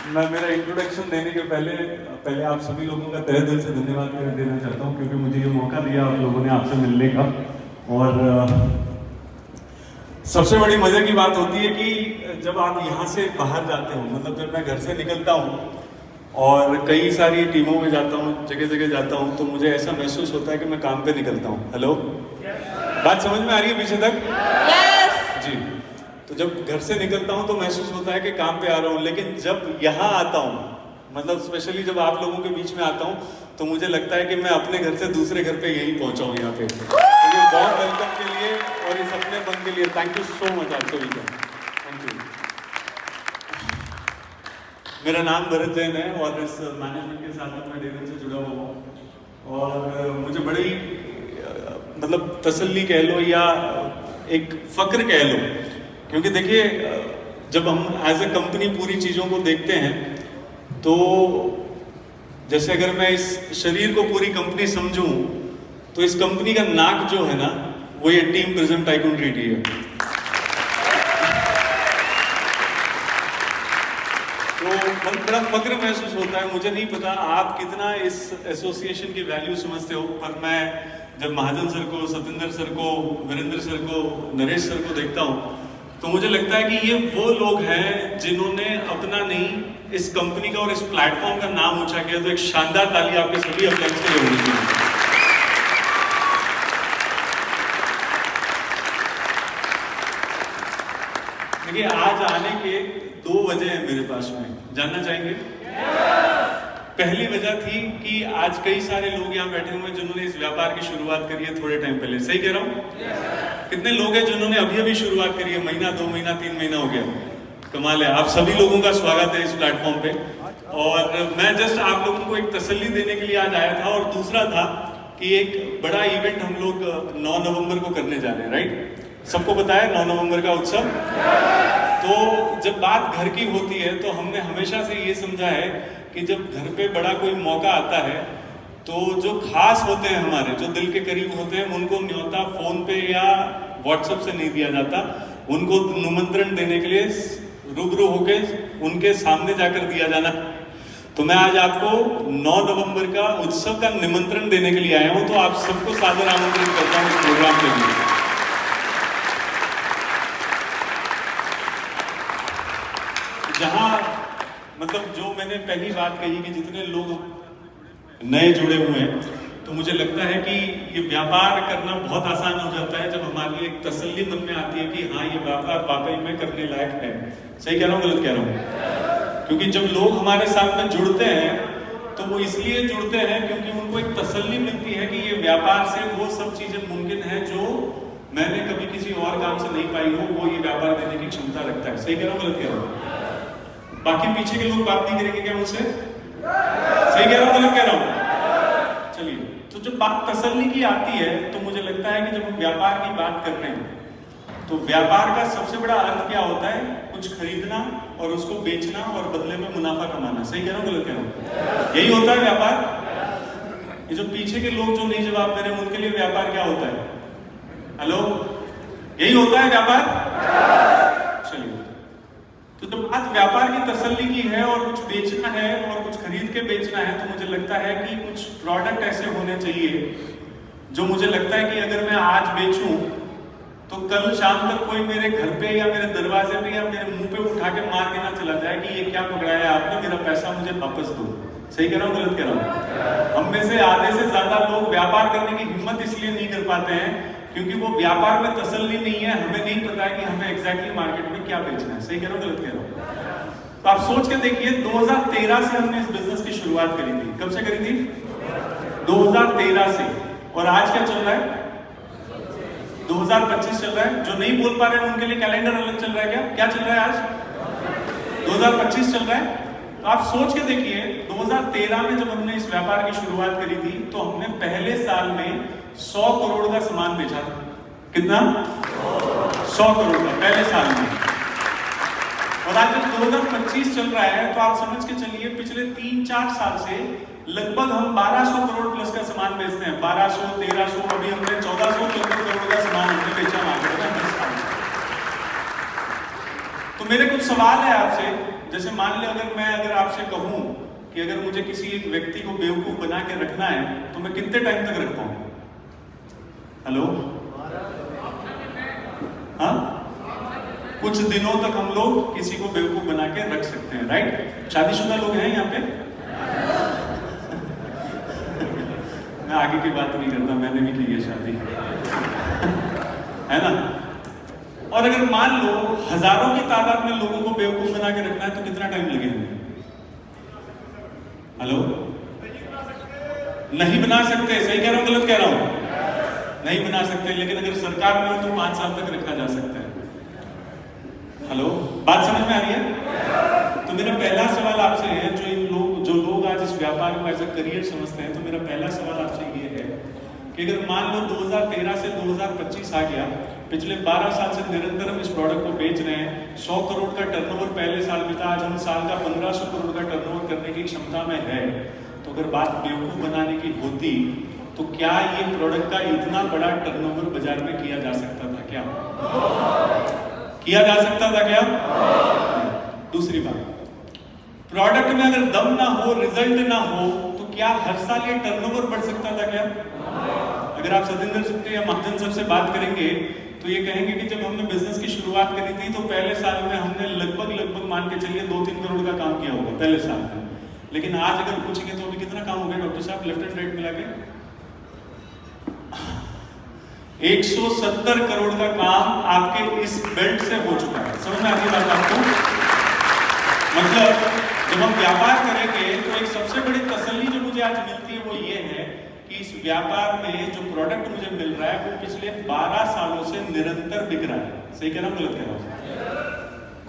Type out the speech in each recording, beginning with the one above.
मैं मेरा इंट्रोडक्शन देने के पहले आप सभी लोगों का तहे दिल से धन्यवाद देना चाहता हूँ, क्योंकि मुझे ये मौका दिया आप लोगों ने आपसे मिलने का। और सबसे बड़ी मजे की बात होती है कि जब आप यहाँ से बाहर जाते हो, मतलब जब मैं घर से निकलता हूँ और कई सारी टीमों में जाता हूँ, जगह जगह जाता हूँ, तो मुझे ऐसा महसूस होता है कि मैं काम पे निकलता हूँ। हेलो, बात समझ में आ रही है पीछे तक? yes. जी। तो जब घर से निकलता हूँ तो महसूस होता है कि काम पे आ रहा हूँ, लेकिन जब यहाँ आता हूँ, मतलब स्पेशली जब आप लोगों के बीच में आता हूँ, तो मुझे लगता है कि मैं अपने घर से दूसरे घर पे यहीं पहुंचा हूँ यहाँ पे। तो ये बहुत वेलकम के लिए और इस अपनेपन के लिए थैंक यू सो मच आप सभी का। Thank you. मेरा नाम भरत जैन है और इस मैनेजमेंट के साथ मैं डेढ़ से जुड़ा हुआ हूँ। और मुझे बड़ी मतलब तसल्ली कह लो या एक फक्र कह लो, क्योंकि देखिए जब हम एज ए कंपनी पूरी चीज़ों को देखते हैं, तो जैसे अगर मैं इस शरीर को पूरी कंपनी समझूं, तो इस कंपनी का नाक जो है ना, वो ये टीम प्रिज्म टाइकून ट्रीटी है। तो बड़ा फक्र महसूस होता है। मुझे नहीं पता आप कितना इस एसोसिएशन की वैल्यू समझते हो, पर मैं जब महाजन सर को, सतेंद्र सर को, वीरेंद्र सर को, नरेश सर को देखता हूँ, तो मुझे लगता है कि ये वो लोग हैं जिन्होंने अपना नहीं, इस कंपनी का और इस प्लेटफॉर्म का नाम ऊंचा किया। तो एक शानदार ताली आपके सभी अप्लाइज के लिए होनी चाहिए। देखिए आज आने के 2 वजह हैं मेरे पास में, जानना चाहेंगे? पहली वजह थी कि आज कई सारे लोग यहाँ बैठे हुए हैं जिन्होंने इस व्यापार की शुरुआत करी है थोड़े टाइम पहले। सही कह रहा हूँ? कितने लोग हैं जिन्होंने अभी अभी शुरुआत करी है, महीना, 2 महीना, 3 महीना हो गया। कमाल है। आप सभी लोगों का स्वागत है इस प्लेटफॉर्म पे। और मैं जस्ट आप लोगों को एक तसल्ली देने के लिए आज आया था। और दूसरा था कि एक बड़ा इवेंट हम लोग 9 नवंबर को करने जा रहे हैं, राइट? सबको पता है 9 नवंबर का उत्सव। तो जब बात घर की होती है, तो हमने हमेशा से ये समझा है कि जब घर पे बड़ा कोई मौका आता है, तो जो खास होते हैं हमारे, जो दिल के करीब होते हैं, उनको न्योता फोन पे या व्हाट्सएप से नहीं दिया जाता, उनको निमंत्रण देने के लिए रूबरू होके उनके सामने जाकर दिया जाना। तो मैं आज आपको 9 नवंबर का उत्सव का निमंत्रण देने के लिए आया हूं। तो आप सबको सादर आमंत्रित करता हूं इस प्रोग्राम के लिए। जहां मतलब जो मैंने पहली बात कही कि जितने लोग नए जुड़े हुए हैं, तो मुझे लगता है कि ये व्यापार करना बहुत आसान हो जाता है जब हमारे लिए एक तसल्ली मन में आती है कि हाँ, ये व्यापार वाकई में करने लायक है। सही कह रहा हूँ, गलत कह रहा हूँ? क्योंकि जब लोग हमारे साथ में जुड़ते हैं, तो वो इसलिए जुड़ते हैं क्योंकि उनको एक तसल्ली मिलती है कि ये व्यापार से वो सब चीजें मुमकिन है जो मैंने कभी किसी और काम से नहीं पाई हूँ, वो ये व्यापार देने की क्षमता रखता है। सही कह रहा हूँ, गलत कह रहा हूँ? बाकी पीछे के लोग बात नहीं करेंगे क्या मुझसे? सही कह रहा हूँ, गलत कह रहा हूँ? चलिए, तो जब बात तसल्ली की आती है, तो मुझे लगता है कि जब हम व्यापार की बात कर रहे हैं, तो व्यापार का सबसे बड़ा अर्थ क्या होता है? कुछ खरीदना और उसको बेचना और बदले में मुनाफा कमाना। सही कह रहा हूँ, गलत कह रहा हूँ? यही होता है व्यापार। ये जो पीछे के लोग जो नहीं जवाब दे रहे हैं, उनके लिए व्यापार क्या होता है? हेलो, यही होता है व्यापार? चलिए, तो जब बात व्यापार की तसल्ली की है और कुछ बेचना है और कुछ खरीद के बेचना है, तो मुझे लगता है कि कुछ प्रोडक्ट ऐसे होने चाहिए जो मुझे लगता है कि अगर मैं आज बेचूं, तो कल शाम तक कोई मेरे घर पे या मेरे दरवाजे पे या मेरे मुंह पे उठा के मार के ना चला जाए कि ये क्या पकड़ाया है आपने, मेरा पैसा मुझे वापस दो। सही कह रहा हूँ, गलत कह रहा हूँ? हम में से आधे से ज्यादा लोग व्यापार करने की हिम्मत इसलिए नहीं कर पाते हैं क्योंकि वो व्यापार में तसल्ली नहीं है। हमें नहीं पता है कि हमें एग्जैक्टली मार्केट में क्या बेचना है। सही कह रहा हूँ, गलत कह रहा हूँ? तो आप सोच के देखिए, 2013 से हमने इस बिजनेस की शुरुआत करी थी। कब से करी थी? 2013 से। और आज क्या चल रहा है? 2025 चल रहा है। जो नहीं बोल पा रहे हैं उनके लिए कैलेंडर अलग चल रहा है क्या? क्या चल रहा है आज? 2025 चल रहा है। तो आप सोच के देखिए, 2013 में जब हमने इस व्यापार की शुरुआत करी थी, तो हमने पहले साल में 100 करोड़ का सामान बेचा था। कितना? 100 करोड़ का पहले साल में। और आज जब 2025 चल रहा है, तो आप समझ के चलिए पिछले 3-4 साल से लगभग हम 1200 करोड़ प्लस का सामान बेचते हैं। 1200, 1300, अभी हमने 1400 करोड़ का सामान हमने बेचा मार्केट में। तो मेरे कुछ सवाल है आपसे जैसे मान ले अगर आपसे कहूं कि अगर मुझे किसी एक व्यक्ति को बेवकूफ बना के रखना है तो मैं कितने टाइम तक रख पाऊं? हेलो, हाँ, कुछ दिनों तक हम लोग किसी को बेवकूफ बना के रख सकते हैं, राइट? शादीशुदा लोग हैं यहाँ पे? मैं आगे की बात नहीं करता, मैंने भी की है शादी, है ना? और अगर मान लो हजारों की तादाद में लोगों को बेवकूफ बना के रखना है तो कितना टाइम लगेगा? हेलो, नहीं बना सकते। सही कह रहा हूं, गलत कह रहा हूं? नहीं बना सकते, लेकिन अगर सरकार में हो तो 5 साल तक रखा जा सकता है। हेलो, बात समझ में आ रही है? तो मेरा पहला सवाल आपसे है, जो लोग आज इस व्यापार को एज ए करियर समझते हैं, तो मेरा पहला सवाल आपसे ये है कि अगर मान लो 2013 से 2025 आ गया, पिछले 12 साल से निरंतर हम इस प्रोडक्ट को बेच रहे हैं, 100 करोड़ का टर्नओवर पहले साल में था, आज हम साल का 1500 करोड़ का टर्नओवर करने की क्षमता में है। तो अगर बात बेवकूफ बनाने की होती तो क्या ये प्रोडक्ट का इतना बड़ा टर्नओवर बाजार में किया जा सकता था? क्या किया जा सकता था? क्या? दूसरी बात, प्रोडक्ट में अगर दम ना हो, रिजल्ट ना हो, तो क्या हर साल ये टर्नओवर बढ़ सकता था? क्या? अगर आप सतेंद्र सर या महाजन सर से बात करेंगे तो ये कहेंगे कि जब हमने बिजनेस की शुरुआत करी थी तो पहले साल में हमने लगभग मान के चलिए 2-3 करोड़ का काम किया होगा पहले साल में। लेकिन आज अगर पूछेंगे तो अभी कितना काम हो गया डॉक्टर साहब, लेफ्ट एंड राइट मिला के? 170 करोड़ का काम आपके इस बेल्ट से हो चुका है। समझ में आती बात आपको? मतलब जब हम व्यापार करेंगे तो एक सबसे बड़ी तसल्ली जो मुझे आज मिलती है वो ये है कि इस व्यापार में जो प्रोडक्ट मुझे मिल रहा है वो पिछले 12 सालों से निरंतर बिक रहा है। सही कह रहा हूं, गलत कह रहा हूं?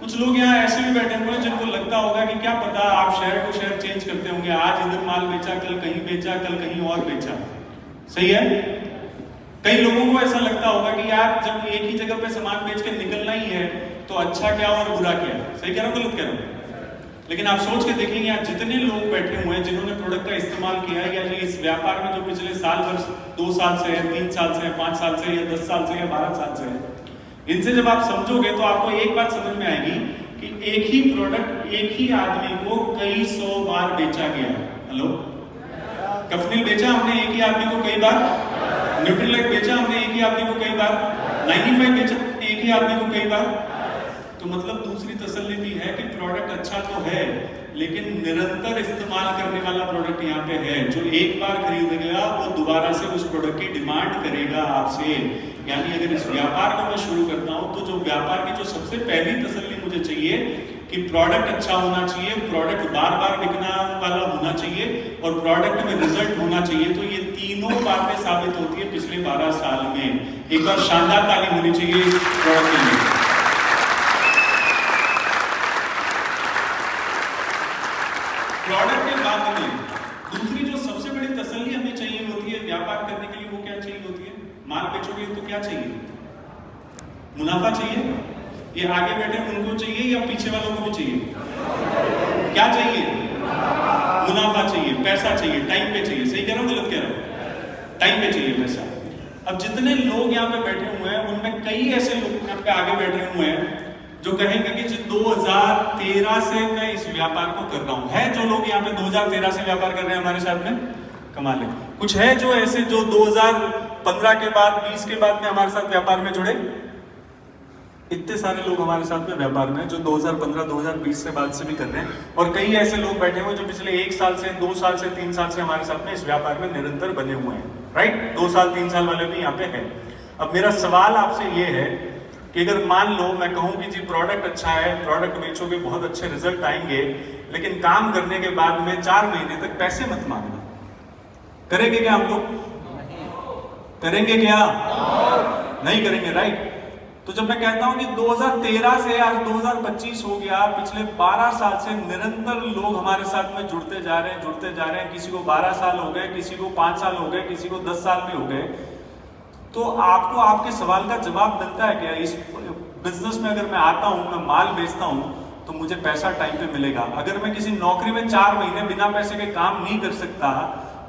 कुछ लोग यहाँ ऐसे भी बैठे हुए हैं जिनको लगता होगा कि क्या पता, आप शहर टू शहर चेंज करते होंगे, आज इधर माल बेचा, कल कहीं बेचा, कल कहीं और बेचा। सही है? कई लोगों को ऐसा लगता होगा कि यार जब एक ही जगह पे सामान बेच के निकलना ही है तो अच्छा क्या और बुरा क्या? सही कह रहा हूं, गलत कह रहा हूं? लेकिन आप सोच के देखेंगे यहाँ जितने लोग बैठे हुए हैं जिन्होंने प्रोडक्ट का इस्तेमाल किया है या जो इस व्यापार में जो पिछले साल भर 2 साल से है, 3 साल से है, 5 साल से या 10 साल से या 12 साल से है, इनसे जब आप समझोगे तो आपको एक बात समझ में आएगी कि एक ही प्रोडक्ट एक ही आदमी को कई 100 बार बेचा गया है। हेलो, कफनील बेचा हमने एक ही आदमी को कई बार, न्यूट्रीलाइट बेचा हमने एक ही आदमी को कई बार, 95 बेचा एक ही आदमी को कई बार। तो मतलब दूसरी तसल्ली भी है कि प्रोडक्ट अच्छा तो है लेकिन निरंतर इस्तेमाल करने वाला प्रोडक्ट यहाँ पे है। जो एक बार खरीदेगा वो दोबारा से उस प्रोडक्ट की डिमांड करेगा आपसे। यानी अगर इस व्यापार को मैं शुरू करता हूँ तो जो व्यापार की जो सबसे पहली तसल्ली मुझे चाहिए कि प्रोडक्ट अच्छा होना चाहिए, प्रोडक्ट बार बार बिकना वाला होना चाहिए और प्रोडक्ट में रिजल्ट होना चाहिए। तो ये तीनों बातें साबित होती है पिछले 12 साल में। एक बार शानदार ताली होनी चाहिए इस प्रोडक्ट के लिए। प्रोडक्ट के बाद में दूसरी जो सबसे बड़ी तसल्ली हमें चाहिए होती है व्यापार करने के लिए, वो क्या चाहिए होती है? माल बेचोगे तो क्या चाहिए? मुनाफा चाहिए। ये आगे बैठे उनको चाहिए या पीछे वालों को भी चाहिए? क्या चाहिए? मुनाफा चाहिए, पैसा चाहिए, टाइम पे चाहिए। सही कह रहा हूं, गलत कह रहा हूं? टाइम पे चाहिए पैसा। अब जितने लोग यहाँ पे बैठे हुए हैं उनमें कई ऐसे लोग यहाँ पे आगे बैठे हुए हैं जो कहेंगे कि 2013 से मैं इस व्यापार को कर रहा हूं। है जो लोग यहाँ पे 2013 से व्यापार कर रहे हैं हमारे साथ में? कमाल है। कुछ है जो ऐसे जो 2015 के बाद 20 के बाद में हमारे साथ व्यापार में जुड़े? इतने सारे लोग हमारे साथ में व्यापार में जो 2015 2020 से बाद से भी कर रहे हैं। और कई ऐसे लोग बैठे हुए जो पिछले 1 साल से 2 साल से 3 साल से हमारे साथ में इस व्यापार में निरंतर बने हुए हैं। राइट? 2 साल 3 साल वाले भी यहाँ पे हैं। अब मेरा सवाल आपसे ये है कि अगर मान लो मैं कहूं कि जी प्रोडक्ट अच्छा है, प्रोडक्ट बेचोगे बहुत अच्छे रिजल्ट आएंगे, लेकिन काम करने के बाद में 4 महीने तक पैसे मत मांगना, करेंगे क्या हम लोग? करेंगे क्या? नहीं करेंगे। राइट? तो जब मैं कहता हूं कि 2013 से आज 2025 हो गया, पिछले 12 साल से निरंतर लोग हमारे साथ में जुड़ते जा रहे हैं। किसी को 12 साल हो गए, किसी को 5 साल हो गए, किसी को 10 साल भी हो गए। तो आपको आपके सवाल का जवाब मिलता है क्या? इस बिजनेस में अगर मैं आता हूं, मैं माल बेचता हूं तो मुझे पैसा टाइम पे मिलेगा। अगर मैं किसी नौकरी में 4 महीने बिना पैसे के काम नहीं कर सकता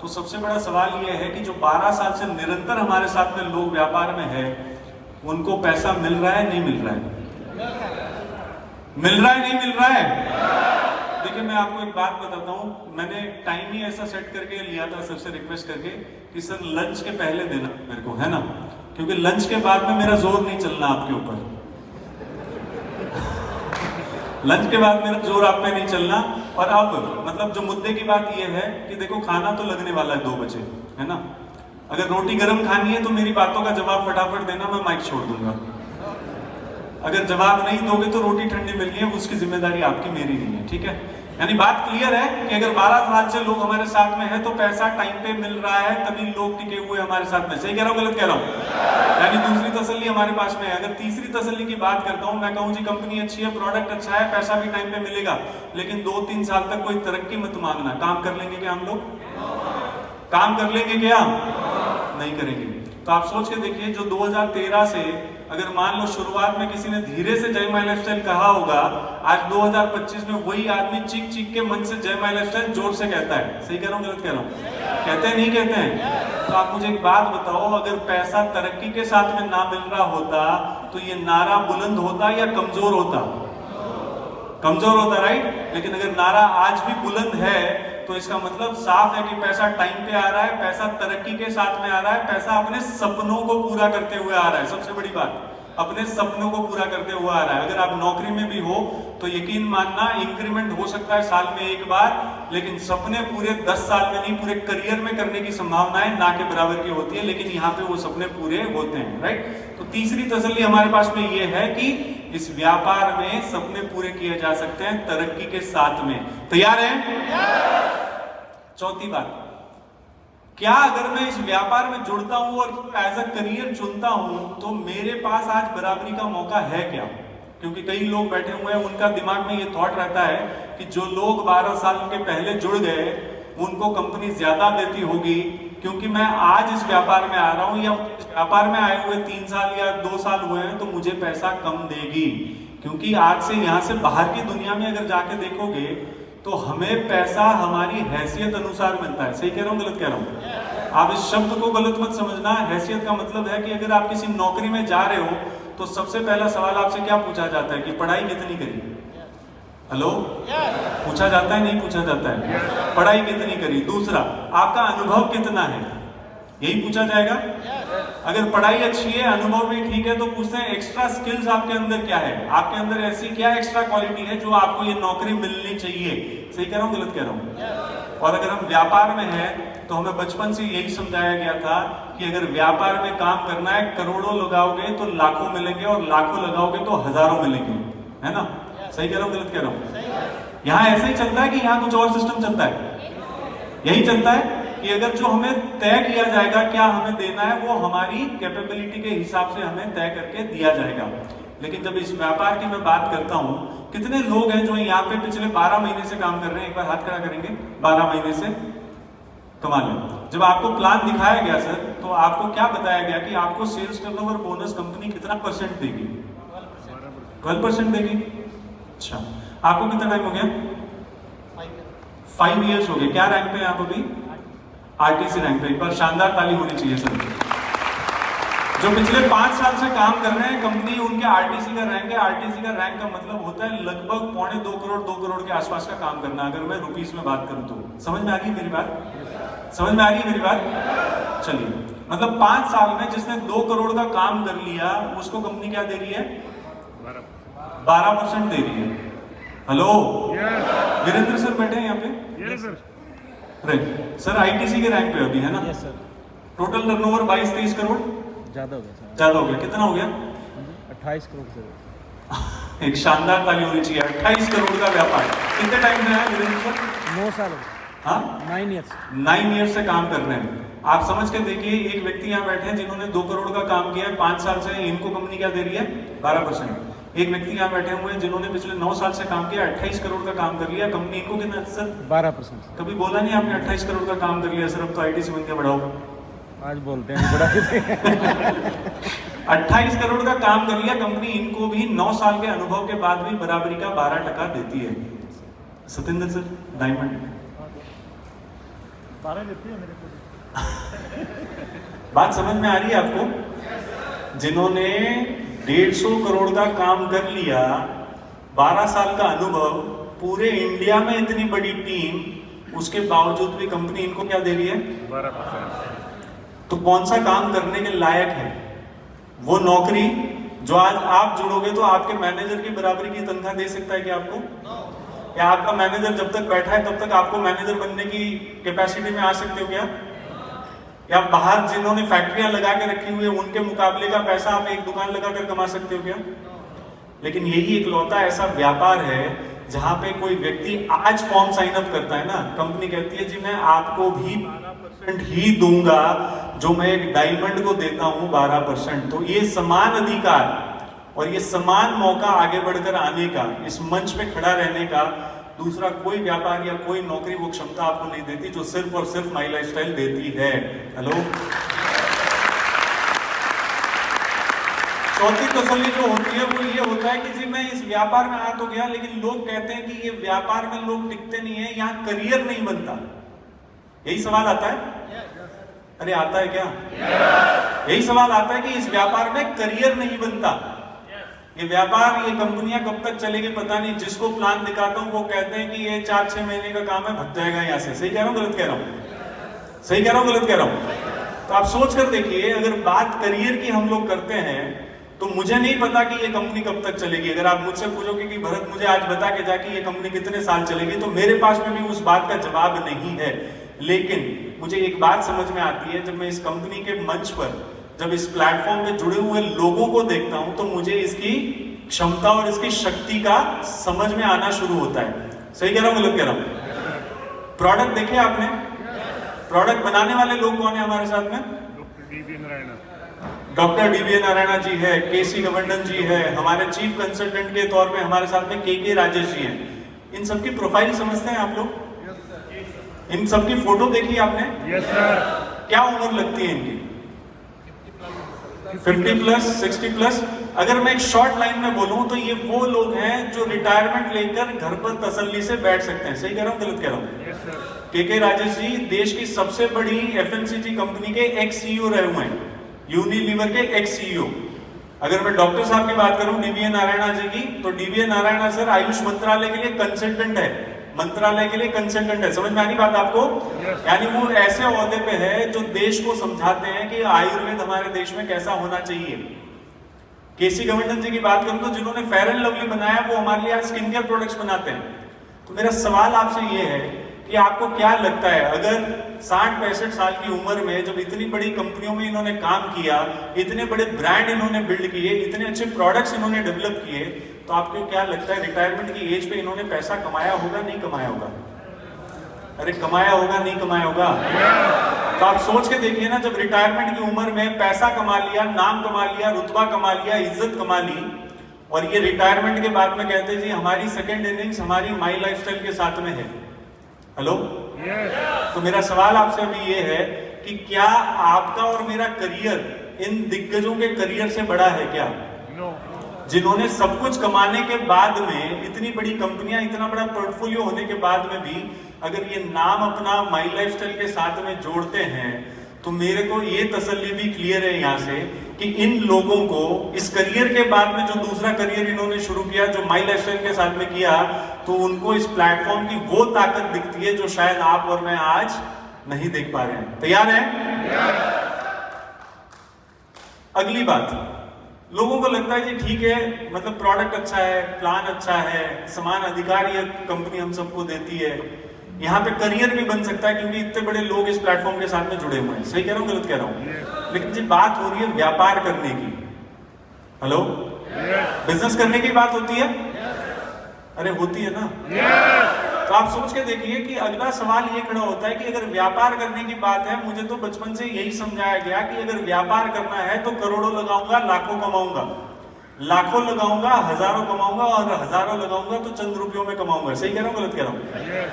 तो सबसे बड़ा सवाल यह है कि जो 12 साल से निरंतर हमारे साथ में लोग व्यापार में है उनको पैसा मिल रहा है, नहीं मिल रहा है? मिल रहा है नहीं मिल रहा है? देखिए मैं आपको एक बात बताता हूँ, मैंने टाइम ही ऐसा सेट करके लिया था सर से रिक्वेस्ट करके कि सर लंच के पहले देना मेरे को, है ना, क्योंकि लंच के बाद में मेरा जोर नहीं चलना आपके ऊपर। लंच के बाद मेरा जोर आप पे नहीं चलना। और अब मतलब जो मुद्दे की बात यह है कि देखो खाना तो लगने वाला है 2 बजे, है ना, अगर रोटी गर्म खानी है तो मेरी बातों का जवाब फटाफट देना, मैं माइक छोड़ दूंगा। अगर जवाब नहीं दोगे तो रोटी ठंडी मिलनी है, उसकी जिम्मेदारी आपकी मेरी नहीं है, ठीक है। यानी बात क्लियर है कि अगर 12 साल से लोग हमारे साथ में है तो पैसा टाइम पे मिल रहा है, तभी लोग टिके हुए हमारे साथ में। सही कह रहा हूं गलत कह रहा हूं? यानी दूसरी तसल्ली हमारे पास में है। अगर तीसरी तसल्ली की बात करता हूं, मैं कहूं जी कंपनी अच्छी है, प्रोडक्ट अच्छा है, पैसा भी टाइम पे मिलेगा, लेकिन 2-3 साल तक कोई तरक्की मत मांगना। काम कर लेंगे क्या हम लोग? काम कर लेंगे क्या? नहीं करेंगे। तो आप सोच के देखिए, जो 2013 से अगर मान लो शुरुआत में किसी ने धीरे से जय माई लाइफस्टाइल कहा होगा, आज 2025 में वही आदमी चीख चीख के मन से जय माई लाइफस्टाइल जोर से कहता है। सही कह रहा हूं गलत कह रहा हूं? कहते हैं नहीं कहते हैं? तो आप मुझे एक बात बताओ, अगर पैसा तरक्की के साथ में ना मिल रहा होता तो ये नारा बुलंद होता या कमजोर होता? कमजोर होता, राइट। लेकिन अगर नारा आज भी बुलंद है तो इसका मतलब साफ है कि पैसा टाइम पे आ रहा है, पैसा तरक्की के साथ में आ रहा है, पैसा अपने सपनों को पूरा करते हुए आ रहा है। सबसे बड़ी बात, अपने सपनों को पूरा करते हुए आ रहा है। अगर आप नौकरी में भी हो तो यकीन मानना, इंक्रीमेंट हो सकता है साल में एक बार, लेकिन सपने पूरे 10 साल में नहीं, पूरे करियर में करने की संभावनाएं ना के बराबर की होती है, लेकिन यहाँ पे वो सपने पूरे होते हैं, राइट। तो तीसरी तसल्ली हमारे पास में ये है कि इस व्यापार में सपने पूरे किए जा सकते हैं तरक्की के साथ में। तैयार हैं? चौथी बात, क्या अगर मैं इस व्यापार में जुड़ता हूं और एज अ करियर चुनता हूं तो मेरे पास आज बराबरी का मौका है क्या? क्योंकि कई लोग बैठे हुए हैं, उनका दिमाग में ये थॉट रहता है कि जो लोग 12 साल के पहले जुड़ गए उनको कंपनी ज्यादा देती होगी, क्योंकि मैं आज इस व्यापार में आ रहा हूं या इस व्यापार में आए हुए 3 साल या 2 साल हुए हैं तो मुझे पैसा कम देगी। क्योंकि आज से यहां से बाहर की दुनिया में अगर जाके देखोगे तो हमें पैसा हमारी हैसियत अनुसार मिलता है। सही कह रहा हूं गलत कह रहा हूं? आप इस शब्द को गलत मत समझना। हैसियत का मतलब है कि अगर आप किसी नौकरी में जा रहे हो तो सबसे पहला सवाल आपसे क्या पूछा जाता है कि पढ़ाई कितनी करी? हेलो, पूछा जाता है नहीं पूछा जाता है? पढ़ाई कितनी करी। दूसरा, आपका अनुभव कितना है, यही पूछा जाएगा। अगर पढ़ाई अच्छी है, अनुभव भी ठीक है, तो पूछते हैं एक्स्ट्रा स्किल्स आपके अंदर क्या है, आपके अंदर ऐसी क्या एक्स्ट्रा क्वालिटी है जो आपको ये नौकरी मिलनी चाहिए। सही कह रहा हूं गलत कह रहा हूं? और अगर हम व्यापार में हैं तो हमें बचपन से यही समझाया गया था कि अगर व्यापार में काम करना है, करोड़ों लगाओगे तो लाखों मिलेंगे और लाखों लगाओगे तो हजारों मिलेंगे, है ना। सही कह रहा हूं गलत कह रहा हूं? यहाँ ऐसा ही चलता है कि यहाँ कुछ और सिस्टम चलता है? यही चलता है कि अगर जो हमें तय किया जाएगा क्या हमें देना है, वो हमारी कैपेबिलिटी के हिसाब से हमें तय करके दिया जाएगा। लेकिन जब इस व्यापार की मैं बात करता हूं, कितने लोग हैं जो यहाँ पे पिछले 12 महीने से काम कर रहे हैं? एक बार हाथ खड़ा करेंगे। 12 महीने से कमाल है। जब आपको प्लान दिखाया गया सर, तो आपको क्या बताया गया कि आपको सेल्स टर्नओवर बोनस कंपनी कितना परसेंट देगी? 12% देगी। अच्छा, आपको कितना टाइम हो गया? 5 ईयर्स हो गए। क्या रैंक पे आप अभी? आरटीसी रैंक पे। एक बार शानदार ताली होनी चाहिए सर। जो पिछले 5 साल से काम कर रहे हैं कंपनी, उनके आरटीसी का रैंक है। आरटीसी का रैंक का मतलब होता है लगभग 2.25 करोड़ के आसपास का काम करना। अगर मैं रुपीस में बात करूं तो समझ में आ रही है मेरी बात? समझ में आ रही है मेरी बात? चलिए, मतलब 5 साल में जिसने 2 करोड़ का काम कर लिया उसको कंपनी क्या दे रही है? 12% दे रही है। हेलो, वीरेंद्र सर बैठे हैं यहाँ पे? राइट सर, आईटीसी के रैंक पे अभी, है ना? Yes sir. Total turnover 22-23 crore ज्यादा हो गया सर। ज्यादा हो गया। कितना हो गया? 28 करोड़ सर। एक शानदार ताली होनी चाहिए। 28 करोड़ का व्यापार कितने टाइम में है वीरेंद्र सर? 9 साल हो गए। हाँ, 9 ईयर्स। 9 ईयर्स से काम कर रहे हैं। आप समझ के देखिए, एक व्यक्ति यहाँ बैठे हैं जिन्होंने 2 करोड़ का काम किया है 5 साल से, इनको कंपनी क्या दे रही है? 12%। एक व्यक्ति यहाँ बैठे हुए हैं जिन्होंने पिछले 9 साल से काम किया, 28 करोड़ का काम कर लिया, कंपनी इनको कितना सर? 12%। कभी बोला नहीं आपने 28 करोड़ का काम कर लिया सर, अब तो आईटीसी बन के बढ़ाओ। आज बोलते हैं बड़ा 28 करोड़ का काम कर लिया कंपनी, इनको भी 9 साल के अनुभव के बाद भी बराबरी का 12% देती है। सतेंद्र सर, डायमंड 12 देती है मेरे को। बात समझ में आ रही है आपको? जिन्होंने 150 करोड़ का काम कर लिया 12 साल का अनुभव, पूरे इंडिया में इतनी बड़ी टीम, उसके बावजूद भी कंपनी इनको क्या दे रही है? 12%। तो कौन सा काम करने के लायक है वो नौकरी जो आज आप जुड़ोगे तो आपके मैनेजर की बराबरी की तनख्वाह दे सकता है क्या आपको? या आपका मैनेजर जब तक बैठा है तब तक आपको मैनेजर बनने की कैपेसिटी में आ सकते हो क्या? या बाहर जिन्होंने फैक्ट्रियां लगा के रखी हुई है उनके मुकाबले का पैसा आप एक दुकान लगाकर कमा सकते हो क्या? लेकिन यही इकलौता ऐसा व्यापार है जहां पे कोई व्यक्ति आज फॉर्म साइन अप करता है ना, कंपनी कहती है जी मैं आपको भी 12% ही दूंगा जो मैं एक डायमंड को देता हूं 12%। तो ये समान अधिकार और ये समान मौका आगे बढ़कर आने का, इस मंच पे खड़ा रहने का दूसरा कोई व्यापार या कोई नौकरी वो क्षमता आपको नहीं देती जो सिर्फ और सिर्फ माई लाइफस्टाइल देती है। हेलो, चौथी तसल्ली जो होती है वो ये होता है कि जी मैं इस व्यापार में आ तो गया, लेकिन लोग कहते हैं कि ये व्यापार में लोग टिकते नहीं है, यहाँ करियर नहीं बनता। यही सवाल आता है? अरे आता है क्या? यही सवाल आता है कि इस व्यापार में करियर नहीं बनता। ये व्यापार, ये कंपनियां कब तक चलेगी पता नहीं। जिसको प्लान दिखाता हूं वो कहते हैं कि ये 4-6 महीने का काम है, भग जाएगा यहाँ से। सही कह रहा हूँ गलत कह रहा हूँ? सही कह रहा हूँ गलत कह रहा हूँ? तो आप सोच कर देखिए, अगर बात करियर की हम लोग करते हैं तो मुझे नहीं पता कि ये कंपनी कब तक चलेगी। अगर आप मुझसे पूछोगे कि भरत मुझे आज बता के जाके ये कंपनी कितने साल चलेगी, तो मेरे पास में भी उस बात का जवाब नहीं है। लेकिन मुझे एक बात समझ में आती है, जब मैं इस कंपनी के मंच पर, जब इस प्लेटफॉर्म पे जुड़े हुए लोगों को देखता हूं तो मुझे इसकी क्षमता और इसकी शक्ति का समझ में आना शुरू होता है। सही कह रहा हूं गलत कह रहा हूं? प्रोडक्ट देखे आपने? प्रोडक्ट बनाने वाले लोग कौन है हमारे साथ में? डॉक्टर डीबीए नारायण जी है, केसी गवर्नन जी है, हमारे चीफ कंसल्टेंट के तौर पे हमारे साथ में के राजेश जी हैं। इन सबकी प्रोफाइल समझते हैं आप लोग? इन सबकी फोटो देखी आपने? Yes sir. क्या उम्र लगती है इनकी? 50 प्लस, 60 प्लस। अगर मैं एक शॉर्ट लाइन में बोलूं तो ये वो लोग हैं जो रिटायरमेंट लेकर घर पर तसल्ली से बैठ सकते हैं। सही कह रहा हूं गलत कह रहा हूं? Yes sir. के राजेश जी देश की सबसे बड़ी एफएमसीजी कंपनी के एक्स सीईओ रहे हुए हैं, यूनिलीवर के एक्स सीईओ। अगर मैं डॉक्टर साहब की बात करूं डीबीए नारायण जी की, तो डीबीए नारायण सर आयुष मंत्रालय के लिए कंसल्टेंट है, मंत्रालय के लिए कंसल्टेंट है। समझ में आनी बात आपको? यानी वो ऐसे ओहदे पे है जो देश को समझाते हैं कि आयुर्वेद हमारे देश में कैसा होना चाहिए। केसी गवर्नन जी की बात करूं तो जिन्होंने फेयर एंड लवली बनाया वो हमारे लिए आज स्किन केयर प्रोडक्ट्स बनाते हैं। तो मेरा सवाल आपसे ये है कि आपको क्या लगता है, अगर 60-65 साल की उम्र में जब इतनी बड़ी कंपनियों में इन्होंने काम किया, इतने बड़े ब्रांड इन्होंने बिल्ड किए, इतने अच्छे प्रोडक्ट्स इन्होंने डेवलप किए, तो आपको क्या लगता है रिटायरमेंट की एज पे इन्होंने पैसा कमाया होगा नहीं कमाया होगा? अरे कमाया होगा नहीं कमाया होगा? तो आप सोच के देखिए ना, जब रिटायरमेंट की उम्र में पैसा कमा लिया, नाम कमा लिया, रुतबा कमा लिया, इज्जत कमा ली, और ये रिटायरमेंट के बाद में कहते हैं जी हमारी सेकेंड इनिंग्स हमारी माई लाइफस्टाइल के साथ में है। हेलो, तो मेरा सवाल आपसे अभी ये है कि क्या आपका और मेरा करियर इन दिग्गजों के करियर से बड़ा है क्या? जिन्होंने सब कुछ कमाने के बाद में, इतनी बड़ी कंपनियां, इतना बड़ा पोर्टफोलियो होने के बाद में भी अगर ये नाम अपना माई लाइफस्टाइल के साथ में जोड़ते हैं, तो मेरे को ये तसल्ली भी क्लियर है यहाँ से कि इन लोगों को इस करियर के बाद में जो दूसरा करियर इन्होंने शुरू किया, जो माई लाइफस्टाइल के साथ में किया, तो उनको इस प्लेटफॉर्म की वो ताकत दिखती है जो शायद आप और मैं आज नहीं देख पा रहे हैं। तैयार हैं? अगली बात, लोगों को लगता है जी ठीक है, मतलब प्रोडक्ट अच्छा है, प्लान अच्छा है, समान अधिकार ये कंपनी हम सबको देती है, यहाँ पे करियर भी बन सकता है क्योंकि इतने बड़े लोग इस प्लेटफॉर्म के साथ में जुड़े हुए हैं। सही कह रहा हूँ गलत कह रहा हूँ? लेकिन जी बात हो रही है व्यापार करने की। हेलो, बिजनेस करने की बात होती है? अरे होती है ना? तो आप सोच के देखिए कि अगला सवाल ये खड़ा होता है कि अगर व्यापार करने की बात है, मुझे तो बचपन से यही समझाया गया कि अगर व्यापार करना है तो करोड़ों लगाऊंगा, लाखों कमाऊंगा, लाखों लगाऊंगा, हजारों कमाऊंगा, और हजारों लगाऊंगा तो चंद रुपयों में कमाऊंगा। सही कह रहा हूं गलत कह रहा हूं?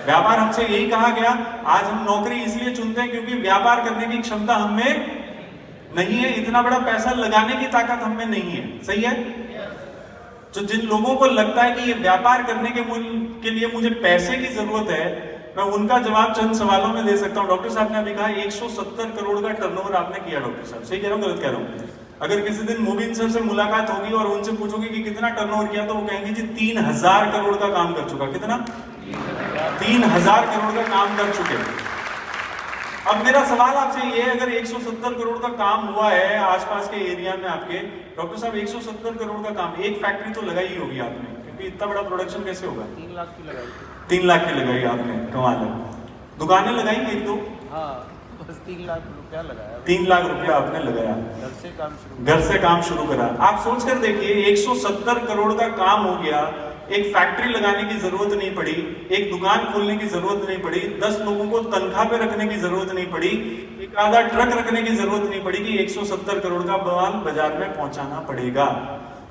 व्यापार हमसे यही कहा गया। आज हम नौकरी इसलिए चुनते हैं क्योंकि व्यापार करने की क्षमता हमें नहीं है, इतना बड़ा पैसा लगाने की ताकत हमें नहीं है। सही है? तो जिन लोगों को लगता है कि ये व्यापार करने के लिए मुझे पैसे की जरूरत है, मैं उनका जवाब चंद सवालों में दे सकता हूं। डॉक्टर साहब ने अभी कहा 170 करोड़ का टर्नओवर आपने किया। डॉक्टर साहब, सही कह रहा हूं गलत कह रहा हूं? अगर किसी दिन मुबीन सर से मुलाकात होगी और उनसे पूछोगे कि कितना टर्नओवर किया, तो वो कहेंगे जी 3000 करोड़ का काम कर चुका। कितना? 3000 करोड़ का काम कर चुके। अब मेरा सवाल आपसे ये है, अगर 170 करोड़ का काम हुआ है आसपास के एरिया में आपके, डॉक्टर साहब 170 करोड़ का काम, एक फैक्ट्री तो लगाई ही होगी आपने, क्योंकि इतना बड़ा प्रोडक्शन कैसे होगा? 3 लाख की लगाई। 3 लाख की लगाई आपने, कमाल है। दुकानें लगाई एक दो? हाँ, बस 3 लाख रुपया लगाया। 3 लाख रुपया आपने लगाया, घर से काम शुरू करा। आप सोच कर देखिए, 170 करोड़ का काम हो गया, एक फैक्ट्री लगाने की जरूरत नहीं पड़ी, एक दुकान खोलने की जरूरत नहीं पड़ी, 10 लोगों को तनख्वाह पे रखने की जरूरत नहीं पड़ी, एक आधा ट्रक रखने की जरूरत नहीं पड़ी कि 170 करोड़ का माल बाजार में पहुंचाना पड़ेगा।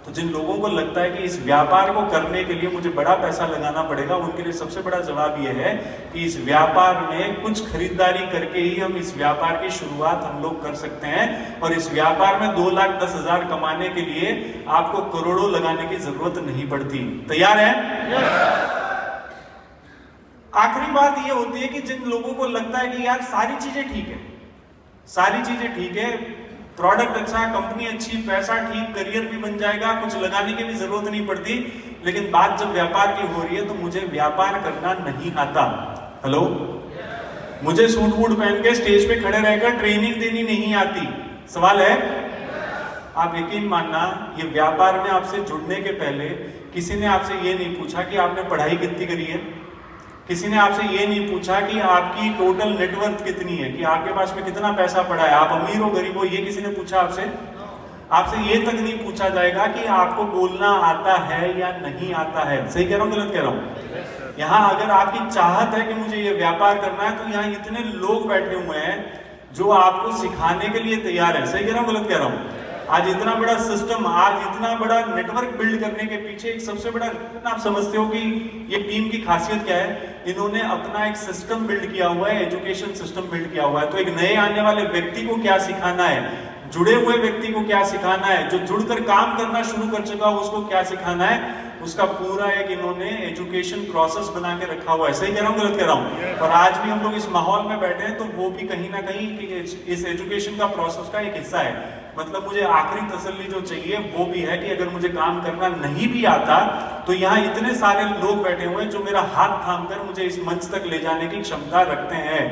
तो जिन लोगों को लगता है कि इस व्यापार को करने के लिए मुझे बड़ा पैसा लगाना पड़ेगा, उनके लिए सबसे बड़ा जवाब यह है कि इस व्यापार में कुछ खरीदारी करके ही हम इस व्यापार की शुरुआत हम लोग कर सकते हैं। और इस व्यापार में 2,10,000 कमाने के लिए आपको करोड़ों लगाने की जरूरत नहीं पड़ती। तैयार है? आखिरी बात यह होती है कि जिन लोगों को लगता है कि यार सारी चीजें ठीक है, सारी चीजें ठीक है, प्रोडक्ट अच्छा, कंपनी अच्छी, पैसा ठीक, करियर भी बन जाएगा, कुछ लगाने की भी जरूरत नहीं पड़ती, लेकिन बात जब व्यापार की हो रही है तो मुझे व्यापार करना नहीं आता। हेलो, मुझे सूट वूट पहन के स्टेज पे खड़े रहकर ट्रेनिंग देनी नहीं आती। सवाल है? आप यकीन मानना, ये व्यापार में आपसे जुड़ने के पहले किसी ने आपसे ये नहीं पूछा कि आपने पढ़ाई कितनी करी है, किसी ने आपसे ये नहीं पूछा कि आपकी टोटल नेटवर्थ कितनी है, कि आपके पास में कितना पैसा पड़ा है, आप अमीर हो गरीब हो, ये किसी ने पूछा आपसे? आपसे ये तक नहीं पूछा जाएगा कि आपको बोलना आता है या नहीं आता है। सही कह रहा हूं, गलत कह रहा हूं? यहाँ अगर आपकी चाहत है कि मुझे ये व्यापार करना है, तो यहाँ इतने लोग बैठे हुए हैं जो आपको सिखाने के लिए तैयार है। सही कह रहा हूं, गलत कह रहा हूं? आज इतना बड़ा सिस्टम, आज इतना बड़ा नेटवर्क बिल्ड करने के पीछे एक सबसे बड़ा, आप समझते हो कि ये टीम की खासियत क्या है? इन्होंने अपना एक सिस्टम बिल्ड किया हुआ है, एजुकेशन सिस्टम बिल्ड किया हुआ है। तो एक नए आने वाले व्यक्ति को क्या सिखाना है, जुड़े हुए व्यक्ति को क्या सिखाना है, जो जुड़कर काम करना शुरू कर चुका हो उसको क्या सिखाना है, उसका पूरा एक इन्होंने एजुकेशन प्रोसेस बना के रखा हुआ है। सही कह रहा हूँ, गलत कह रहा हूँ? और आज भी हम लोग इस माहौल में बैठे हैं तो वो भी कहीं ना कहीं इस एजुकेशन का प्रोसेस का एक हिस्सा है। मतलब मुझे आखिरी तसल्ली जो चाहिए वो भी है कि अगर मुझे काम करना नहीं भी आता, तो यहाँ इतने सारे लोग बैठे हुए हैं जो मेरा हाथ थामकर मुझे इस मंच तक ले जाने की क्षमता रखते हैं।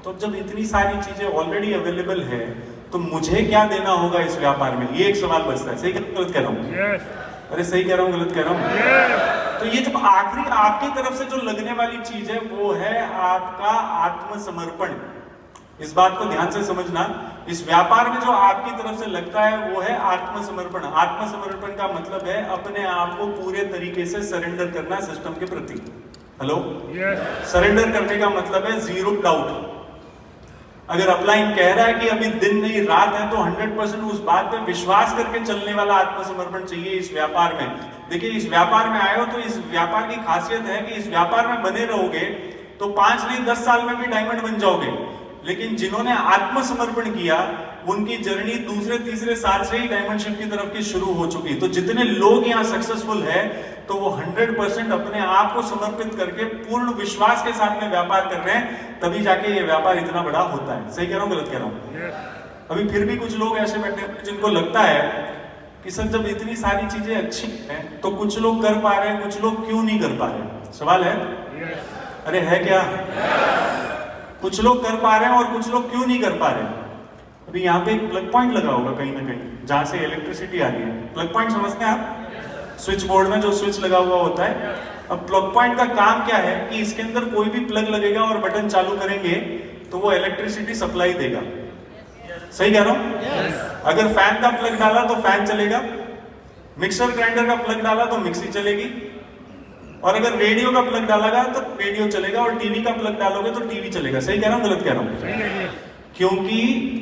तो जब इतनी सारी चीजें ऑलरेडी अवेलेबल है, तो मुझे क्या देना होगा इस व्यापार में, ये एक सवाल बचता है। सही गलत कह रहा हूँ? अरे सही कह रहा हूँ, गलत कह रहा हूँ? तो ये जब आखिरी आपकी तरफ से जो लगने वाली चीज है वो है आपका आत्मसमर्पण। इस बात को ध्यान से समझना, इस व्यापार में जो आपकी तरफ से लगता है वो है आत्मसमर्पण। आत्मसमर्पण का मतलब है अपने आप को पूरे तरीके से सरेंडर करना सिस्टम के प्रति। हेलो, सरेंडर करने का मतलब है जीरो डाउट। अगर अपलाइन कह रहा है कि अभी दिन नहीं रात है, तो 100% उस बात पे विश्वास करके चलने वाला आत्मसमर्पण चाहिए इस व्यापार में। देखिए, इस व्यापार में आए हो तो इस व्यापार की खासियत है कि इस व्यापार में बने रहोगे तो 5 नहीं 10 साल में भी डायमंड बन जाओगे। लेकिन जिन्होंने आत्मसमर्पण किया उनकी जर्नी दूसरे तीसरे साल से ही डायमंडशिप की तरफ की शुरू हो चुकी। तो जितने लोग यहाँ सक्सेसफुल है तो वो 100% अपने आप को समर्पित करके पूर्ण विश्वास के साथ में व्यापार कर रहे हैं, तभी जाके ये व्यापार इतना बड़ा होता है। सही कह रहा हूँ, गलत कह रहा हूँ? अभी फिर भी कुछ लोग ऐसे बैठे हैं जिनको लगता है कि सर जब इतनी सारी चीजें अच्छी हैं तो कुछ लोग कर पा रहे हैं, कुछ लोग क्यों नहीं कर पा रहे? सवाल है? अरे है क्या? कुछ लोग कर पा रहे हैं और कुछ लोग क्यों नहीं कर पा रहे हैं? अभी यहाँ पे एक प्लग पॉइंट लगा होगा कहीं ना कहीं जहां से इलेक्ट्रिसिटी आ रही है। प्लग पॉइंट समझते हैं आप? स्विच बोर्ड में जो स्विच लगा हुआ होता है। अब प्लग पॉइंट का काम क्या है कि इसके अंदर कोई भी प्लग लगेगा और बटन चालू करेंगे तो वो इलेक्ट्रिसिटी सप्लाई देगा। सही कह रहा हूं? अगर फैन का प्लग डाला तो फैन चलेगा, मिक्सर ग्राइंडर का प्लग डाला तो मिक्सी चलेगी, और अगर रेडियो का प्लग डालेगा तो रेडियो चलेगा, और टीवी का प्लग डालोगे तो टीवी चलेगा। सही कह रहा हूं, गलत कह रहा हूं? क्योंकि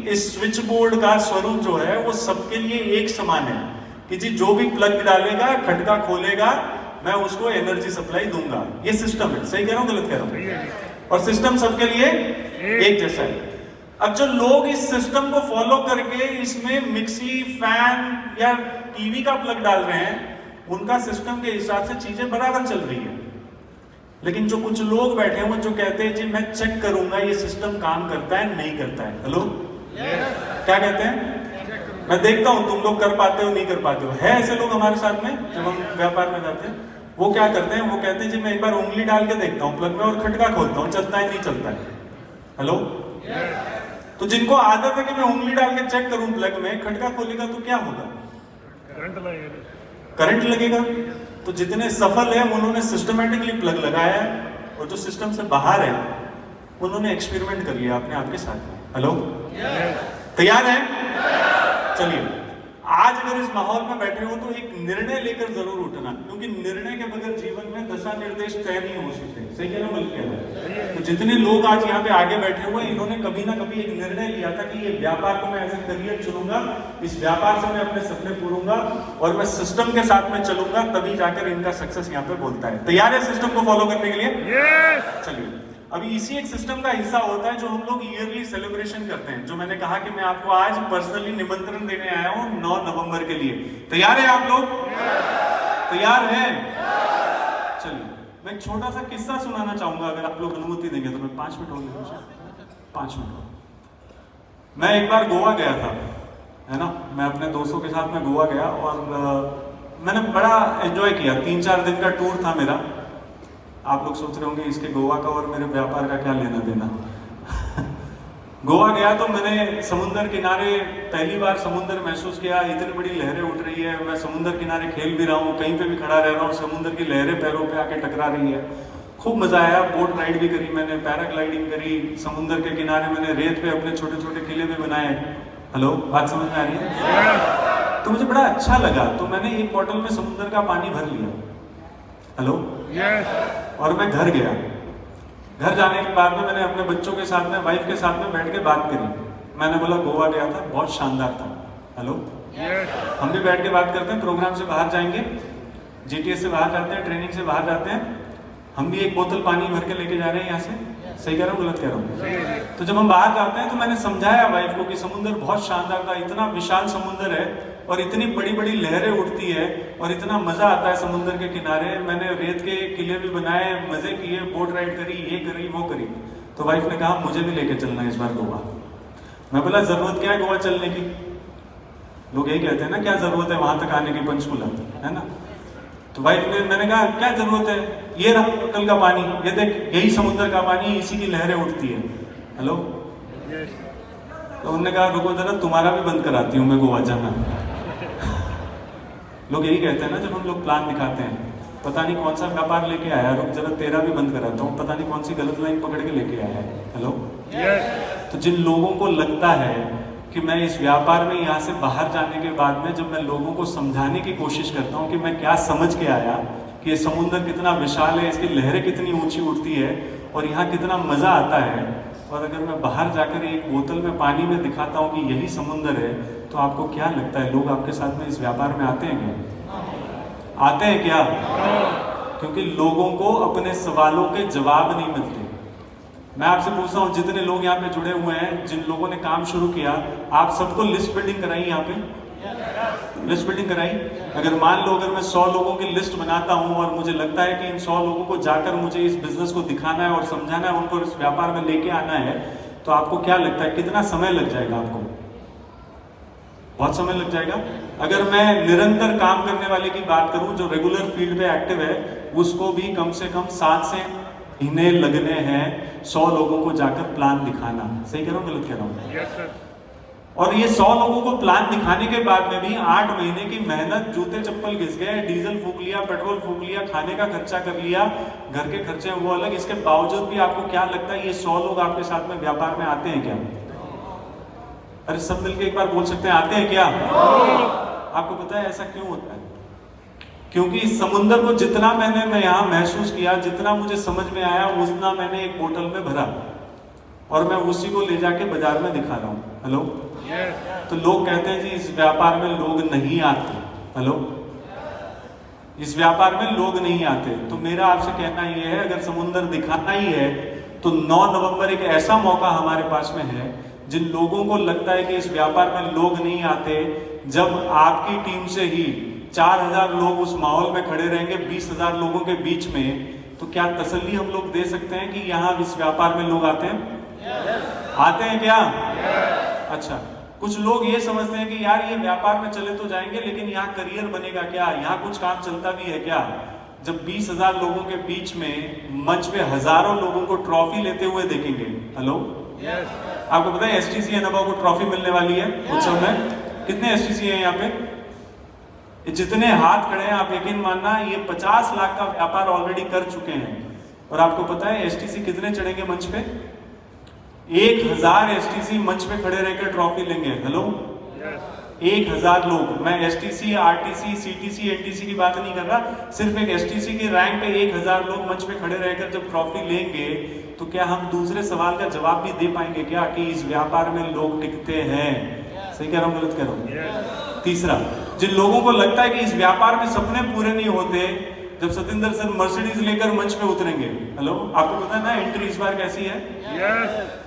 इस स्विच बोर्ड का स्वरूप जो है वो सबके लिए एक समान है कि जी जो भी प्लग डालेगा, खटका खोलेगा, मैं उसको एनर्जी सप्लाई दूंगा। ये सिस्टम है। सही कह रहा हूं, गलत कह रहा हूं? और सिस्टम सबके लिए एक जैसा है। अब जो लोग इस सिस्टम को फॉलो करके इसमें मिक्सी, फैन या टीवी का प्लग डाल रहे हैं, उनका सिस्टम के हिसाब से चीजें बराबर चल रही है। लेकिन जो कुछ लोग बैठे हुए जो कहते हैं जी मैं चेक करूंगा ये सिस्टम काम करता है नहीं करता है। हेलो, क्या कहते हैं? मैं देखता हूँ तुम लोग कर पाते हो नहीं कर पाते हो। है ऐसे लोग हमारे साथ में जब हम व्यापार में जाते हैं, वो क्या करते हैं, वो कहते हैं जी मैं एक बार उंगली डाल के देखता हूँ प्लग में और खटका खोलता हूँ, चलता है नहीं चलता है। हेलो, तो जिनको आदत है कि मैं उंगली डाल के चेक करूं प्लग में, खटका खोलेगा तो क्या होगा? करंट लगेगा। तो जितने सफल है उन्होंने सिस्टमेटिकली प्लग लगाया है, और जो सिस्टम से बाहर है उन्होंने एक्सपेरिमेंट कर लिया अपने आप के साथ में। हेलो, तैयार है? चलिए, आज अगर इस माहौल में बैठे हो तो एक निर्णय लेकर जरूर उठना, क्योंकि निर्णय के बगैर जीवन में दिशा निर्देश तय नहीं हो सकते। सही है ना? बल्कि तो जितने लोग आज यहाँ पे आगे बैठे हुए, इन्होंने कभी ना कभी एक निर्णय लिया था कि ये व्यापार को मैं एज ए करियर चुनूंगा, इस व्यापार से मैं अपने सपने पूरूंगा और मैं सिस्टम के साथ में चलूंगा, तभी जाकर इनका सक्सेस यहाँ पे बोलता है। तैयार है सिस्टम को फॉलो करने के लिए? चलिए, अभी इसी एक सिस्टम का हिस्सा होता है जो हम लोग ईयरली सेलिब्रेशन करते हैं, जो मैंने कहा कि मैं आपको आज पर्सनली निमंत्रण देने आया हूं 9 नवंबर के लिए। तैयार है आप लोग? तैयार हैं? चलिए, मैं एक छोटा सा किस्सा सुनाना चाहूंगा, अगर आप लोग अनुमति देंगे तो। मैं 5 मिनट हो गए, 5 मिनट। मैं एक बार गोवा गया था, है ना, मैं अपने दोस्तों के साथ में गोवा गया और मैंने बड़ा एंजॉय किया। 3-4 दिन का टूर था मेरा। आप लोग सोच रहे होंगे इसके गोवा का और मेरे व्यापार का क्या लेना देना। गोवा गया तो मैंने समुद्र किनारे पहली बार समुद्र महसूस किया। इतनी बड़ी लहरें उठ रही है, मैं समुद्र किनारे खेल भी रहा हूँ, कहीं पे भी खड़ा रह रहा हूँ, समुद्र की लहरें पैरों पे आके टकरा रही है। खूब मजा आया। बोट राइड भी करी मैंने, पैराग्लाइडिंग करी, समुद्र के किनारे मैंने रेत पे अपने छोटे छोटे किले भी बनाए। हेलो, बात समझ में आ रही है? तो मुझे बड़ा अच्छा लगा, तो मैंने एक बोतल में समुद्र का पानी भर लिया। हेलो, और मैं घर गया। घर जाने के बाद में मैंने अपने बच्चों के साथ में, वाइफ के साथ में बैठ के बात करी। मैंने बोला गोवा गया था, बहुत शानदार था। हेलो, हम भी बैठ के बात करते हैं। प्रोग्राम से बाहर जाएंगे, जीटीएस से बाहर जाते हैं, ट्रेनिंग से बाहर जाते हैं, हम भी एक बोतल पानी भर के लेके जा रहे हैं यहाँ से। सही कह रहा हूँ, गलत कह रहा हूँ? तो जब हम बाहर जाते हैं तो मैंने समझाया वाइफ को कि समुद्र बहुत शानदार था, इतना विशाल समुद्र है और इतनी बड़ी बड़ी लहरें उठती है और इतना मजा आता है समुद्र के किनारे। मैंने रेत के किले भी बनाए, मजे किए, बोट राइड करी, ये करी वो करी। तो वाइफ ने कहा मुझे भी लेके चलना है इस बार गोवा। मैं बोला जरूरत क्या है गोवा चलने की? लोग यही कहते हैं ना, क्या जरूरत है वहां तक आने की, पंचकुला, है ना? तो वाइफ ने, मैंने कहा क्या जरूरत है, ये रहा बोतल का पानी, ये देख, यही समुद्र का पानी, इसी की लहरें उठती है। हेलो, तो उन्होंने कहा रुको जरा, तुम्हारा भी बंद कराती हूँ मैं गोवा जाना। लोग यही कहते हैं ना जब हम लोग प्लान दिखाते हैं, पता नहीं कौन सा व्यापार लेके आया, रुक जरा तेरा भी बंद कराता हूँ, पता नहीं कौन सी गलत लाइन पकड़ के लेके आया है। हेलो, तो जिन लोगों को लगता है कि मैं इस व्यापार में यहाँ से बाहर जाने के बाद में, जब मैं लोगों को समझाने की कोशिश करता हूँ कि मैं क्या समझ के आया, कि ये समुद्र कितना विशाल है, इसकी लहरें कितनी ऊंची उठती है और यहाँ कितना मजा आता है, और अगर मैं बाहर जाकर एक बोतल में पानी में दिखाता हूँ कि यही समुद्र है, तो आपको क्या लगता है लोग आपके साथ में इस व्यापार में आते हैं क्या? आते हैं क्या? क्योंकि लोगों को अपने सवालों के जवाब नहीं मिलते। मैं आपसे पूछता हूँ, जितने लोग यहाँ पे जुड़े हुए हैं, जिन लोगों ने काम शुरू किया, आप सबको लिस्ट बिल्डिंग कराई यहाँ पे? लिस्ट बिल्डिंग कराई? अगर मान लो अगर मैं 100 लोगों की लिस्ट बनाता हूँ और मुझे लगता है कि इन 100 लोगों को जाकर मुझे इस बिजनेस को दिखाना है और समझाना है, उनको इस व्यापार में लेके आना है, तो आपको क्या लगता है कितना समय लग जाएगा? आपको बहुत समय लग जाएगा। अगर मैं निरंतर काम करने वाले की बात करूं, जो रेगुलर फील्ड पे एक्टिव है, उसको भी कम से कम 7 से महीने लगने हैं 100 लोगों को जाकर प्लान दिखाना। सही कह रहा हूँ, गलत कह रहा हूँ? Yes sir. और ये 100 लोगों को प्लान दिखाने के बाद में भी 8 महीने की मेहनत, जूते चप्पल घिस गए, डीजल फूक लिया, पेट्रोल फूक लिया, खाने का खर्चा कर लिया, घर के खर्चे वो अलग, इसके बावजूद भी आपको क्या लगता है ये 100 लोग आपके साथ में व्यापार में आते हैं क्या? अरे सब मिलके एक बार बोल सकते हैं, आते हैं क्या? आपको पता है ऐसा क्यों होता है? क्योंकि इस समुद्र को जितना मैं यहाँ महसूस किया, जितना मुझे समझ में आया, उतना मैंने एक बोतल में भरा और मैं उसी को ले जाके बाजार में दिखा रहा हूँ। हेलो, तो लोग कहते हैं जी इस व्यापार में लोग नहीं आते। हेलो, इस व्यापार में लोग नहीं आते। तो मेरा आपसे कहना ये है, अगर समुद्र दिखाना ही है तो 9 नवंबर एक ऐसा मौका हमारे पास में है, जिन लोगों को लगता है कि इस व्यापार में लोग नहीं आते, जब आपकी टीम से ही 4000 लोग उस माहौल में खड़े रहेंगे 20,000 लोगों के बीच में, तो क्या तसल्ली हम लोग दे सकते हैं कि यहाँ इस व्यापार में लोग आते हैं? आते हैं क्या? अच्छा, कुछ लोग ये समझते हैं कि यार ये व्यापार में चले तो जाएंगे, लेकिन यहाँ करियर बनेगा क्या, यहाँ कुछ काम चलता भी है क्या? जब 20,000 लोगों के बीच में मंच पे हजारों लोगों को ट्रॉफी लेते हुए देखेंगे। हेलो, आपको पता है एसटीसी एनअबव को ट्रॉफी मिलने वाली है उत्सव में? कितने एसटीसी हैं यहाँ पे? जितने हाथ खड़े हैं आप यकीन मानना ये 50 लाख का व्यापार ऑलरेडी कर चुके हैं। और आपको पता है एसटीसी कितने चढ़ेंगे मंच पे? 1000 एसटीसी मंच पे खड़े रहकर ट्रॉफी लेंगे। हेलो, 1000 लोग। मैं एसटीसी, आरटीसी, सीटीसी, एनटीसी की बात नहीं कर रहा, सिर्फ एक एसटीसी की रैंक पे 1000 लोग मंच पे खड़े रहकर जब ट्रॉफी लेंगे तो क्या हम दूसरे सवाल का जवाब भी दे पाएंगे क्या कि इस व्यापार में लोग टिकते हैं? सही कह रहा हूं, गलत कह रहा हूं? तीसरा, जिन लोगों को लगता है कि इस व्यापार में सपने पूरे नहीं होते, जब सतिंदर सर मर्सिडीज लेकर मंच पे उतरेंगे, हेलो, आपको पता है ना एंट्री इस बार कैसी है?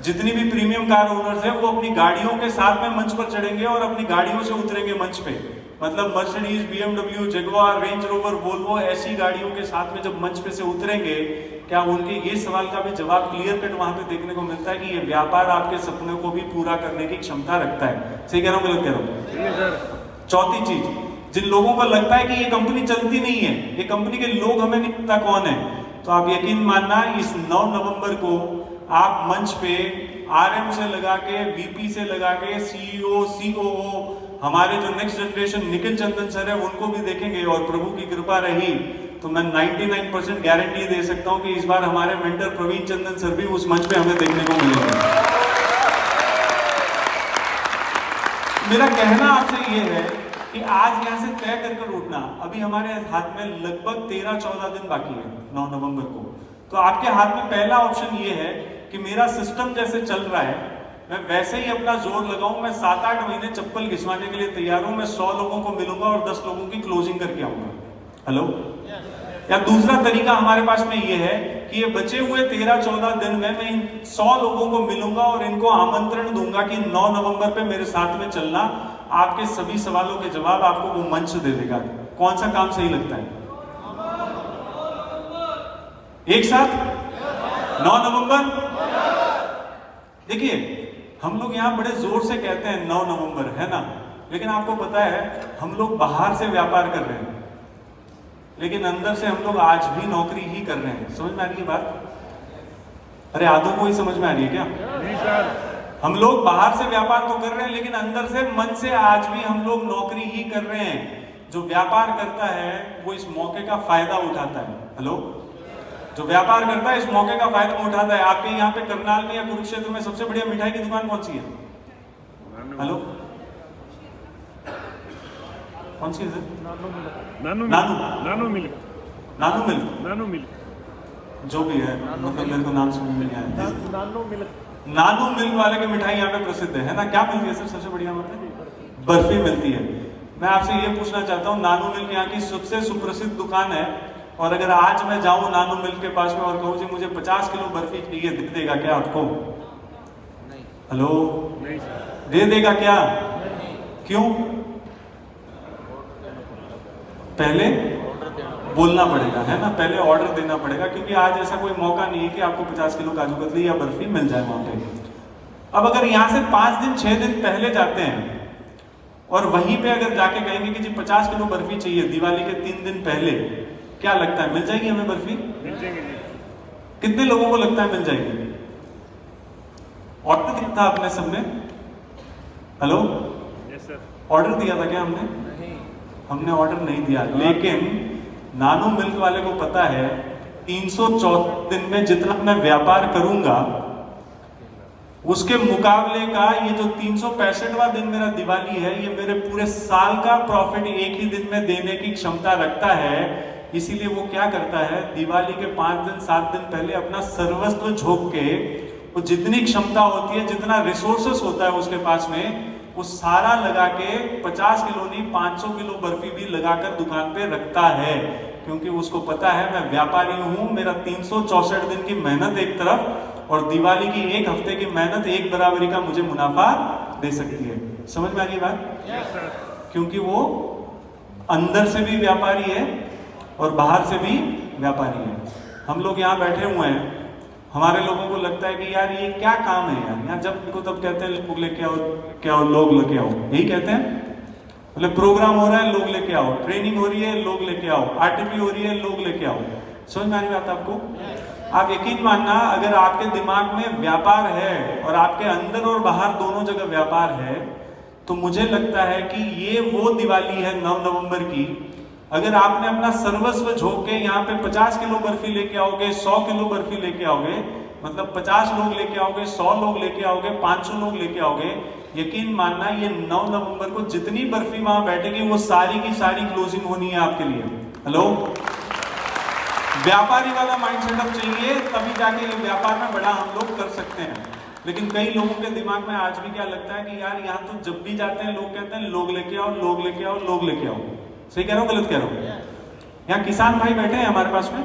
जितनी भी प्रीमियम कार ओनर्स हैं वो अपनी गाड़ियों के साथ में मंच पर चढ़ेंगे और अपनी गाड़ियों से उतरेंगे मंच पे। मतलब Mercedes, BMW, Jaguar, range rover, Volvo ऐसी गाड़ियों के साथ में जब मंच पे से उतरेंगे, क्या उनके ये सवाल का भी जवाब क्लियर कट वहां पे देखने को मिलता है कि ये व्यापार आपके सपनों को भी पूरा करने की क्षमता रखता है? सही कह रहा हूँ, गलत कह रहा हूँ? चौथी चीज, जिन लोगों को लगता है कि ये कंपनी चलती नहीं है, ये कंपनी के लोग हमें नहीं पता कौन है, तो आप यकीन मानना इस 9 नवंबर को आप मंच पे RM से लगा के, VP से लगा के, CEO, COO, हमारे जो नेक्स्ट जनरेशन निखिल चंदन सर है उनको भी देखेंगे। और प्रभु की कृपा रही तो मैं 99% गारंटी दे सकता हूं कि इस बार हमारे मेंटर प्रवीण चंदन सर भी उस मंच पे हमें देखने को मिलेंगे। मेरा कहना आपसे ये है कि आज यहां से तय कर कर उठना, अभी हमारे हाथ में लगभग 13-14 दिन बाकी है 9 नवंबर को। तो आपके हाथ में पहला ऑप्शन ये है कि मेरा सिस्टम जैसे चल रहा है मैं वैसे ही अपना जोर लगाऊं। मैं 7-8 महीने चप्पल घिसवाने के लिए तैयार हूं। मैं 100 लोगों को मिलूंगा और 10 लोगों की क्लोजिंग करके आऊंगा। हेलो, या दूसरा तरीका हमारे पास में ये है कि ये बचे हुए 13-14 दिन में मैं इन 100 लोगों को मिलूंगा और इनको आमंत्रण दूंगा कि 9 नवंबर पे मेरे साथ में चलना। आपके सभी सवालों के जवाब आपको वो मंच दे देगा। कौन सा काम सही लगता है? एक साथ 9 नवंबर। देखिए, हम लोग यहां बड़े जोर से कहते हैं 9 नवंबर, है ना, लेकिन आपको पता है हम लोग बाहर से व्यापार कर रहे हैं, लेकिन अंदर से हम लोग आज भी नौकरी ही कर रहे हैं। समझ में आ रही है बात? अरे आधों को ही समझ में आ रही है क्या? नहीं सर। हम लोग बाहर से व्यापार तो कर रहे हैं, लेकिन अंदर से, मन से आज भी हम लोग नौकरी ही कर रहे हैं। जो व्यापार करता है वो इस मौके का फायदा उठाता है। हेलो, जो व्यापार करता है इस मौके का फायदा उठाता है। आपके यहाँ पे करनाल में या कुरुक्षेत्र में सबसे बढ़िया मिठाई की दुकान कौन सी है? हेलो, कौन सी है सर? नानू मिल्क। नानू मिल्क जो भी है, मतलब मेरे को नाम समझ में नहीं आया। नानू मिल्क वाले की मिठाई यहाँ पे प्रसिद्ध है ना? क्या मिलती है सर सबसे बढ़िया? मतलब बर्फी मिलती है। मैं आपसे ये पूछना चाहता हूँ, नानू मिल्क यहाँ की सबसे सुप्रसिद्ध दुकान है, और अगर आज मैं जाऊं नानू मिल्क के पास में और कहूं जी मुझे 50 किलो बर्फी चाहिए, दे देगा क्या आपको? नहीं। हेलो, नहीं सर। दे देगा क्या? नहीं। क्यों? पहले बोलना पड़ेगा, है ना, पहले ऑर्डर देना पड़ेगा, क्योंकि आज ऐसा कोई मौका नहीं है कि आपको 50 किलो काजू कतली या बर्फी मिल जाए वहां पे। अब अगर यहां से 5 दिन 6 दिन पहले जाते हैं और वहीं पे अगर जाके कहेंगे कि जी 50 किलो बर्फी चाहिए दिवाली के 3 दिन पहले, क्या लगता है मिल जाएगी हमें बर्फी? मिल जाएगी। कितने लोगों को लगता है मिल जाएगी? ऑर्डर दिया था आपने सबने? Hello, yes sir. ऑर्डर दिया था क्या हमने? नहीं, हमने ऑर्डर नहीं दिया, लेकिन नानू मिल्क वाले को पता है 314 दिन में जितना मैं व्यापार करूंगा उसके मुकाबले का ये जो 365वां दिन मेरा दिवाली है, ये मेरे पूरे साल का प्रॉफिट एक ही दिन में देने की क्षमता रखता है। इसीलिए वो क्या करता है, दिवाली के 5 दिन 7 दिन पहले अपना सर्वस्व झोंक के, वो जितनी क्षमता होती है, जितना रिसोर्सेस होता है उसके पास में, वो सारा लगा के 50 किलो नहीं 500 किलो बर्फी भी लगाकर दुकान पे रखता है, क्योंकि उसको पता है मैं व्यापारी हूं। मेरा 364 दिन की मेहनत एक तरफ और दिवाली की 1 हफ्ते की मेहनत एक बराबरी का मुझे मुनाफा दे सकती है। समझ में आ रही बात? yes, क्योंकि वो अंदर से भी व्यापारी है और बाहर से भी व्यापारी है। हम लोग यहाँ बैठे हुए हैं, हमारे लोगों को लगता है कि यार ये क्या काम है यार, यहाँ जब देखो तब कहते हैं लोग लेके आओ, क्या आओ, लोग लेके आओ, यही कहते हैं। मतलब प्रोग्राम हो रहा है, लोग लेके आओ, ट्रेनिंग हो रही है, लोग लेके आओ, आरटीपी हो रही है, लोग लेके आओ। समझ में आ रही बात आपको? आप यकीन मानना, अगर आपके दिमाग में व्यापार है और आपके अंदर और बाहर दोनों जगह व्यापार है, तो मुझे लगता है कि ये वो दिवाली है 9 नवंबर की। अगर आपने अपना सर्वस्व झोंक के यहाँ पे 50 किलो बर्फी लेके आओगे, 100 किलो बर्फी लेके आओगे, मतलब 50 लोग लेके आओगे, 100 लोग लेके आओगे, 500 लोग लेके आओगे, यकीन मानना ये 9 नवंबर को जितनी बर्फी वहां बैठेगी वो सारी की सारी क्लोजिंग होनी है आपके लिए। हेलो, व्यापारी वाला माइंड सेटअप चाहिए, तभी जाके ये व्यापार में बड़ा हम लोग कर सकते हैं। लेकिन कई लोगों के दिमाग में आज भी क्या लगता है कि यार यहाँ तो जब भी जाते हैं लोग कहते हैं लोग लेके आओ, लोग लेके आओ, लोग लेके आओ। सही कह रहा हूँ, गलत कह रहा हूँ? यहाँ किसान भाई बैठे हैं हमारे पास में।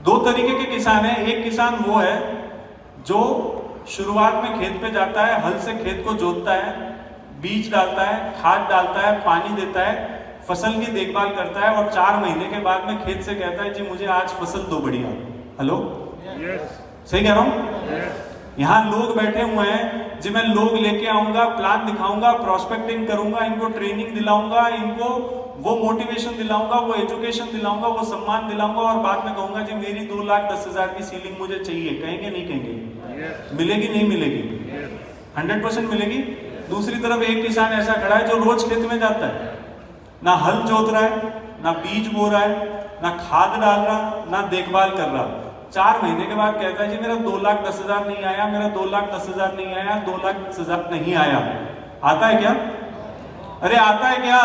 2 तरीके के किसान हैं। एक किसान वो है जो शुरुआत में खेत पे जाता है, हल से खेत को जोतता है, बीज डालता है, खाद डालता है, पानी देता है, फसल की देखभाल करता है और 4 महीने के बाद में खेत से कहता है जी मुझे आज फसल दो बढ़िया। हेलो, सही कह रहा हूँ? यहाँ लोग बैठे हुए हैं जी, मैं लोग लेके आऊंगा, प्लान दिखाऊंगा, प्रोस्पेक्टिंग करूंगा, इनको ट्रेनिंग दिलाऊंगा, इनको वो मोटिवेशन दिलाऊंगा, वो एजुकेशन दिलाऊंगा, वो सम्मान दिलाऊंगा और बाद में कहूंगा जी मेरी 2,10,000 की सीलिंग मुझे चाहिए। कहेंगे नहीं कहेंगे? मिलेगी नहीं मिलेगी? 100% मिलेगी। दूसरी तरफ एक किसान ऐसा खड़ा है जो रोज खेत में जाता है, ना हल जोत रहा है, ना बीज बो रहा है, ना खाद डाल रहा, ना देखभाल कर रहा। 4 महीने के बाद कहता है जी मेरा 2,10,000 नहीं आया, मेरा 2,10,000 नहीं आया, 2,10,000 नहीं आया। आता है क्या? अरे आता है क्या?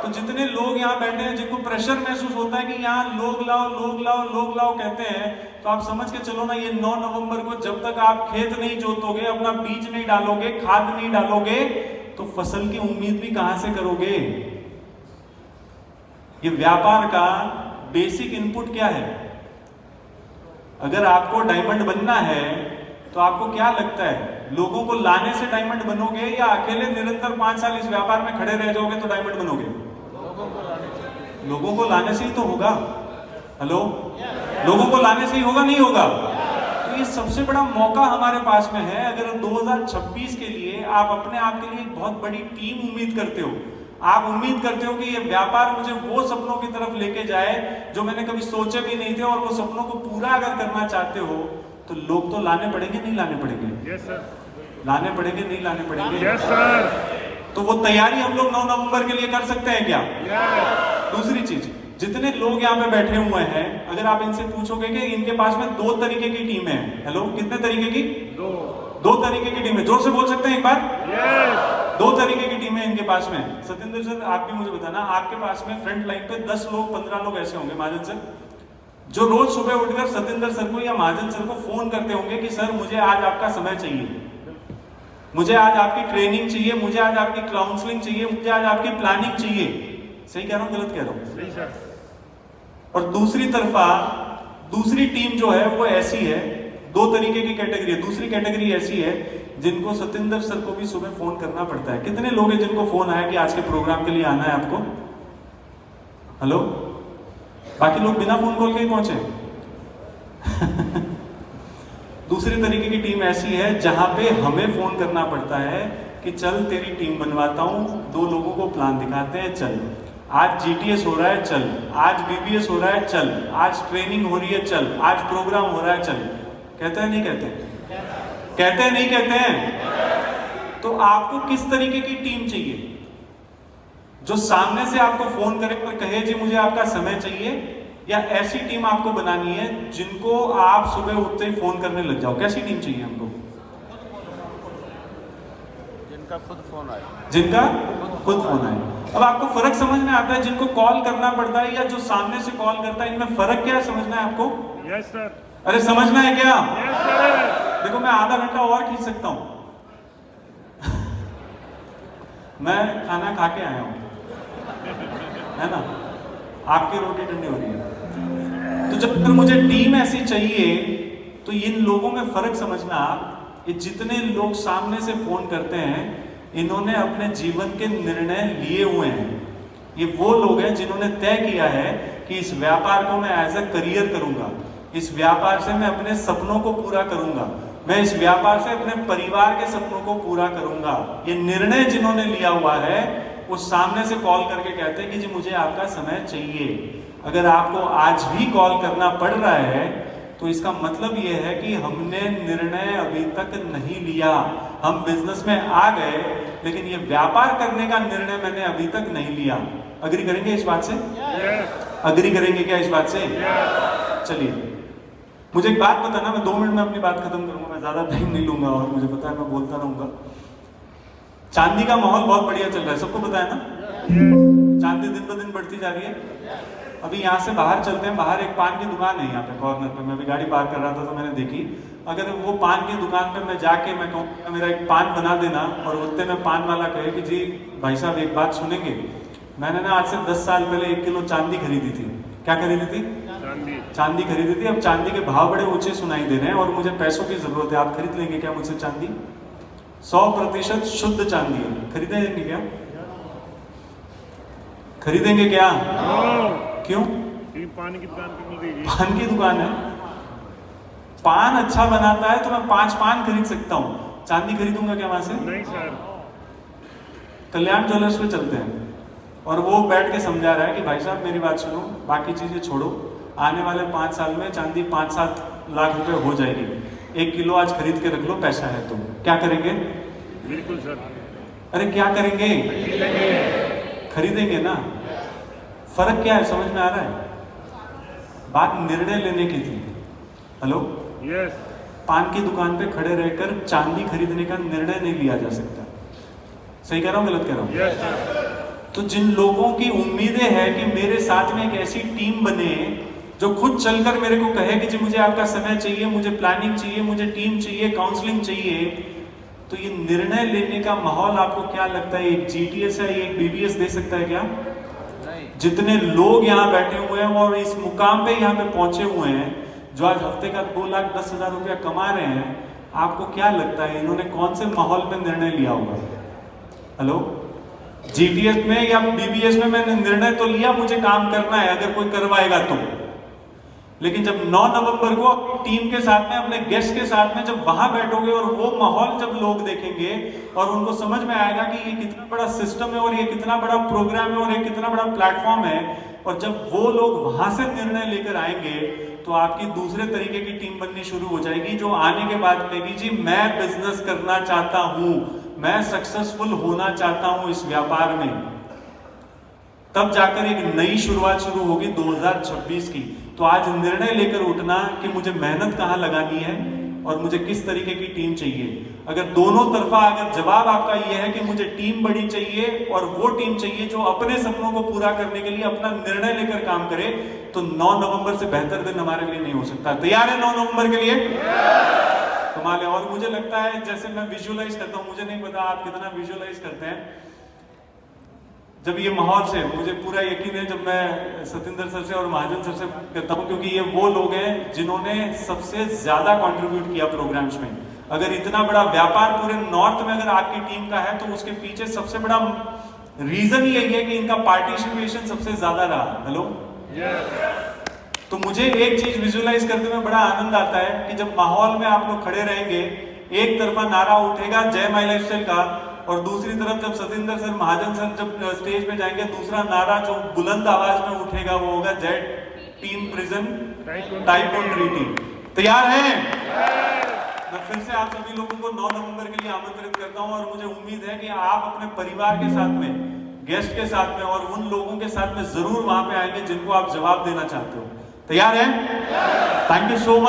तो जितने लोग यहाँ बैठे हैं जिनको प्रेशर महसूस होता है कि यहाँ लोग लाओ, लोग लाओ, लोग लाओ कहते हैं, तो आप समझ के चलो ना, ये 9 नवंबर को जब तक आप खेत नहीं जोतोगे, अपना बीज नहीं डालोगे, खाद नहीं डालोगे, तो फसल की उम्मीद भी कहां से करोगे? ये व्यापार का बेसिक इनपुट क्या है? अगर आपको डायमंड बनना है तो आपको क्या लगता है, लोगों को लाने से डायमंड बनोगे या अकेले निरंतर 5 साल इस व्यापार में खड़े रह जाओगे तो डायमंड बनोगे? लोगों को लाने से ही तो होगा। हेलो, लोगों को लाने से ही होगा, नहीं होगा? तो ये सबसे बड़ा मौका हमारे पास में है। अगर 2026 के लिए आप अपने आप के लिए एक बहुत बड़ी टीम उम्मीद करते हो, आप उम्मीद करते हो कि ये व्यापार मुझे वो सपनों की तरफ लेके जाए जो मैंने कभी सोचे भी नहीं थे, और वो सपनों को पूरा अगर करना चाहते हो तो लोग तो लाने पड़ेंगे, नहीं लाने पड़ेंगे? Yes sir. लाने पड़ेंगे, नहीं लाने पड़ेंगे? Yes sir. तो वो तैयारी हम लोग 9 नवंबर के लिए कर सकते हैं क्या? दूसरी चीज, जितने लोग यहाँ पे बैठे हुए हैं, अगर आप इनसे पूछोगे कि इनके पास में 2 तरीके की टीम है। हेलो, कितने तरीके की? 2 तरीके की टीम है। जोर से बोल सकते हैं एक बार? 2 तरीके की टीम है इनके पास में। सत्येंद्र सर, आप भी मुझे बताना, आपके पास में फ्रंट लाइन पे 10 लोग, 15 लोग ऐसे होंगे महाजन सर, जो रोज सुबह उठकर सत्येंद्र सर को या महाजन सर को फोन करते होंगे कि सर मुझे आज आपका समय चाहिए, मुझे आज आपकी ट्रेनिंग चाहिए, मुझे आज आपकी काउंसलिंग चाहिए, मुझे आज आपकी प्लानिंग चाहिए। सही कह रहा हूँ, गलत कह रहा हूँ? सही सर। और दूसरी तरफा दूसरी टीम जो है वो ऐसी है, 2 तरीके की कैटेगरी है। दूसरी कैटेगरी ऐसी है जिनको सत्येंद्र सर को भी सुबह फोन करना पड़ता है। कितने लोग हैं जिनको फोन आया कि आज के प्रोग्राम के लिए आना है आपको? हेलो, बाकी लोग बिना फोन कॉल के ही पहुंचे। दूसरी तरीके की टीम ऐसी है जहां पे हमें फोन करना पड़ता है कि चल तेरी टीम बनवाता हूं, 2 लोगों को प्लान दिखाते हैं, चल आज जीटीएस हो रहा है, चल आज बीबीएस हो रहा है, चल आज ट्रेनिंग हो रही है, चल आज प्रोग्राम हो रहा है, चल। कहते हैं नहीं कहते? कहते हैं नहीं कहते हैं? तो आपको किस तरीके की टीम चाहिए? जो सामने से आपको फोन करे और कहे जी मुझे आपका समय चाहिए, या ऐसी टीम आपको बनानी है जिनको आप सुबह उठते ही फोन करने लग जाओ? कैसी टीम चाहिए हमको? जिनका खुद फोन आए। जिनका खुद फोन आए। अब आपको फर्क समझ में आता है जिनको कॉल करना पड़ता है या जो सामने से कॉल करता है, इनमें फर्क क्या है, समझना है आपको? Yes sir. अरे समझना है क्या? Yes sir. देखो मैं आधा घंटा और खींच सकता हूं। मैं खाना खा के आया हूं, है ना, आपकी रोटी ठंडी हो रही है। तो जब तक मुझे टीम ऐसी चाहिए तो इन लोगों में फर्क समझना आप। ये जितने लोग सामने से फोन करते हैं, इन्होंने अपने जीवन के निर्णय लिए हुए हैं। ये वो लोग हैं जिन्होंने तय किया है कि इस व्यापार को मैं एज अ करियर करूंगा। इस व्यापार से मैं अपने सपनों को पूरा करूंगा, मैं इस व्यापार से अपने परिवार के सपनों को पूरा करूंगा। ये निर्णय जिन्होंने लिया हुआ है वो सामने से कॉल करके कहते हैं कि जी मुझे आपका समय चाहिए। अगर आपको आज भी कॉल करना पड़ रहा है तो इसका मतलब ये है कि हमने निर्णय अभी तक नहीं लिया। हम बिजनेस में आ गए लेकिन ये व्यापार करने का निर्णय मैंने अभी तक नहीं लिया। अग्री करेंगे इस बात से? अग्री करेंगे क्या इस बात से? चलिए मुझे एक बात बताना, मैं 2 मिनट में अपनी बात खत्म करूंगा, मैं ज्यादा टाइम नहीं लूंगा और मुझे पता है मैं बोलता रहूंगा। चांदी का माहौल बहुत बढ़िया चल रहा है, सबको पता है ना? चांदी दिन ब दिन बढ़ती जा रही है। अभी यहाँ से बाहर चलते हैं, बाहर एक पान की दुकान है यहाँ पे कॉर्नर पे, मैं अभी गाड़ी पार कर रहा था तो मैंने देखी। अगर वो पान की दुकान पे मैं जाके मैं कहूँ मेरा एक पान बना देना और उतने में पान वाला कहे कि जी भाई साहब एक बात सुनेंगे, मैंने ना आज से 10 साल पहले 1 किलो चांदी खरीदी थी। क्या खरीदी थी? चांदी खरीदी थी। अब चांदी के भाव बड़े ऊंचे सुनाई दे रहे हैं और मुझे पैसों की जरूरत है, आप खरीद लेंगे क्या मुझसे चांदी? 100% शुद्ध चांदी है, खरीदेंगे क्या? खरीदेंगे क्या? क्यों? पान की दुकान पे मिल रही है। पान की दुकान है, पान अच्छा बनाता है तो मैं 5 पान खरीद सकता हूँ, चांदी खरीदूंगा क्या वहां से? नहीं सर। कल्याण ज्वेलर्स पे चलते हैं और वो बैठ के समझा रहा है कि भाई साहब मेरी बात सुनो, बाकी चीजें छोड़ो, आने वाले 5 साल में चांदी 5-7 लाख रुपए हो जाएगी, 1 किलो आज खरीद के रख लो, पैसा है तो क्या करेंगे? बिल्कुल सर। अरे क्या करेंगे? खरीदेंगे ना। फर्क क्या है समझ में आ रहा है? बात निर्णय लेने की थी। Hello, yes. पान की दुकान पे खड़े रहकर चांदी खरीदने का निर्णय नहीं लिया जा सकता। सही कह रहा हूँ गलत कह रहा हूँ? Yes sir. तो जिन लोगों की उम्मीदें हैं कि मेरे साथ में एक ऐसी टीम बने जो खुद चलकर मेरे को कहे कि जी मुझे आपका समय चाहिए, मुझे प्लानिंग चाहिए, मुझे टीम चाहिए, काउंसलिंग चाहिए, तो ये निर्णय लेने का माहौल आपको क्या लगता है एक जीटीएस है, एक बीबीएस दे सकता है क्या? जितने लोग यहाँ बैठे हुए हैं और इस मुकाम पे यहाँ पे पहुंचे हुए हैं जो आज हफ्ते का 2,10,000 रुपया कमा रहे हैं, आपको क्या लगता है इन्होंने कौन से माहौल में निर्णय लिया होगा? हेलो, जीटीएस में या बीबीएस में मैंने निर्णय तो लिया मुझे काम करना है, अगर कोई करवाएगा तो, लेकिन जब 9 नवंबर को अपनी टीम के साथ में अपने गेस्ट के साथ में जब वहां बैठोगे और वो माहौल जब लोग देखेंगे और उनको समझ में आएगा कि ये कितना बड़ा सिस्टम है और ये कितना बड़ा प्रोग्राम है और ये कितना बड़ा प्लेटफॉर्म है, और जब वो लोग वहां से निर्णय लेकर आएंगे तो आपकी दूसरे तरीके की टीम बननी शुरू हो जाएगी जो आने के बाद कहेगी जी मैं बिजनेस करना चाहता हूं, मैं सक्सेसफुल होना चाहता हूं इस व्यापार में। तब जाकर एक नई शुरुआत शुरू होगी 2026 की। तो आज निर्णय लेकर उठना कि मुझे मेहनत कहां लगानी है और मुझे किस तरीके की टीम चाहिए। अगर दोनों तरफा अगर जवाब आपका यह है कि मुझे टीम बड़ी चाहिए और वो टीम चाहिए जो अपने सपनों को पूरा करने के लिए अपना निर्णय लेकर काम करे, तो 9 नवंबर से बेहतर दिन हमारे लिए नहीं हो सकता। तैयार है 9 नवंबर के लिए? कमाल है। और मुझे लगता है जैसे मैं विजुअलाइज करता हूं, मुझे नहीं पता आप कितना विजुअलाइज करते हैं, जब ये माहौल से मुझे पूरा यकीन है, जब मैं सतिंदर सर से और महाजन सर से करता हूं, क्योंकि ये वो लोग हैं जिन्होंने सबसे ज्यादा कंट्रीब्यूट किया प्रोग्राम्स में। अगर इतना बड़ा व्यापार पूरे नॉर्थ में अगर आपकी टीम का है तो उसके पीछे सबसे बड़ा रीजन यही है कि इनका पार्टिसिपेशन सबसे ज्यादा रहा। हेलो, तो मुझे एक चीज विजुअलाइज करते हुए बड़ा आनंद आता है कि जब माहौल में आप लोग खड़े रहेंगे, एक तरफा नारा उठेगा जय माई लाइफस्टाइल का, और दूसरी तरफ जब सतिंदर सर महाजन सर जब स्टेज पे जाएंगे, दूसरा नारा जो बुलंद आवाज में उठेगा वो होगा जय टीम प्रिजन टाइकोन ट्रीटी। तैयार हैं? मैं फिर से आप सभी लोगों को 9 नवंबर के लिए आमंत्रित करता हूं और मुझे उम्मीद है कि आप अपने परिवार के साथ में, गेस्ट के साथ में और उन लोगों के साथ में जरूर वहां पे आएंगे जिनको आप जवाब देना चाहते हो। तैयार हैं? Thank you so much.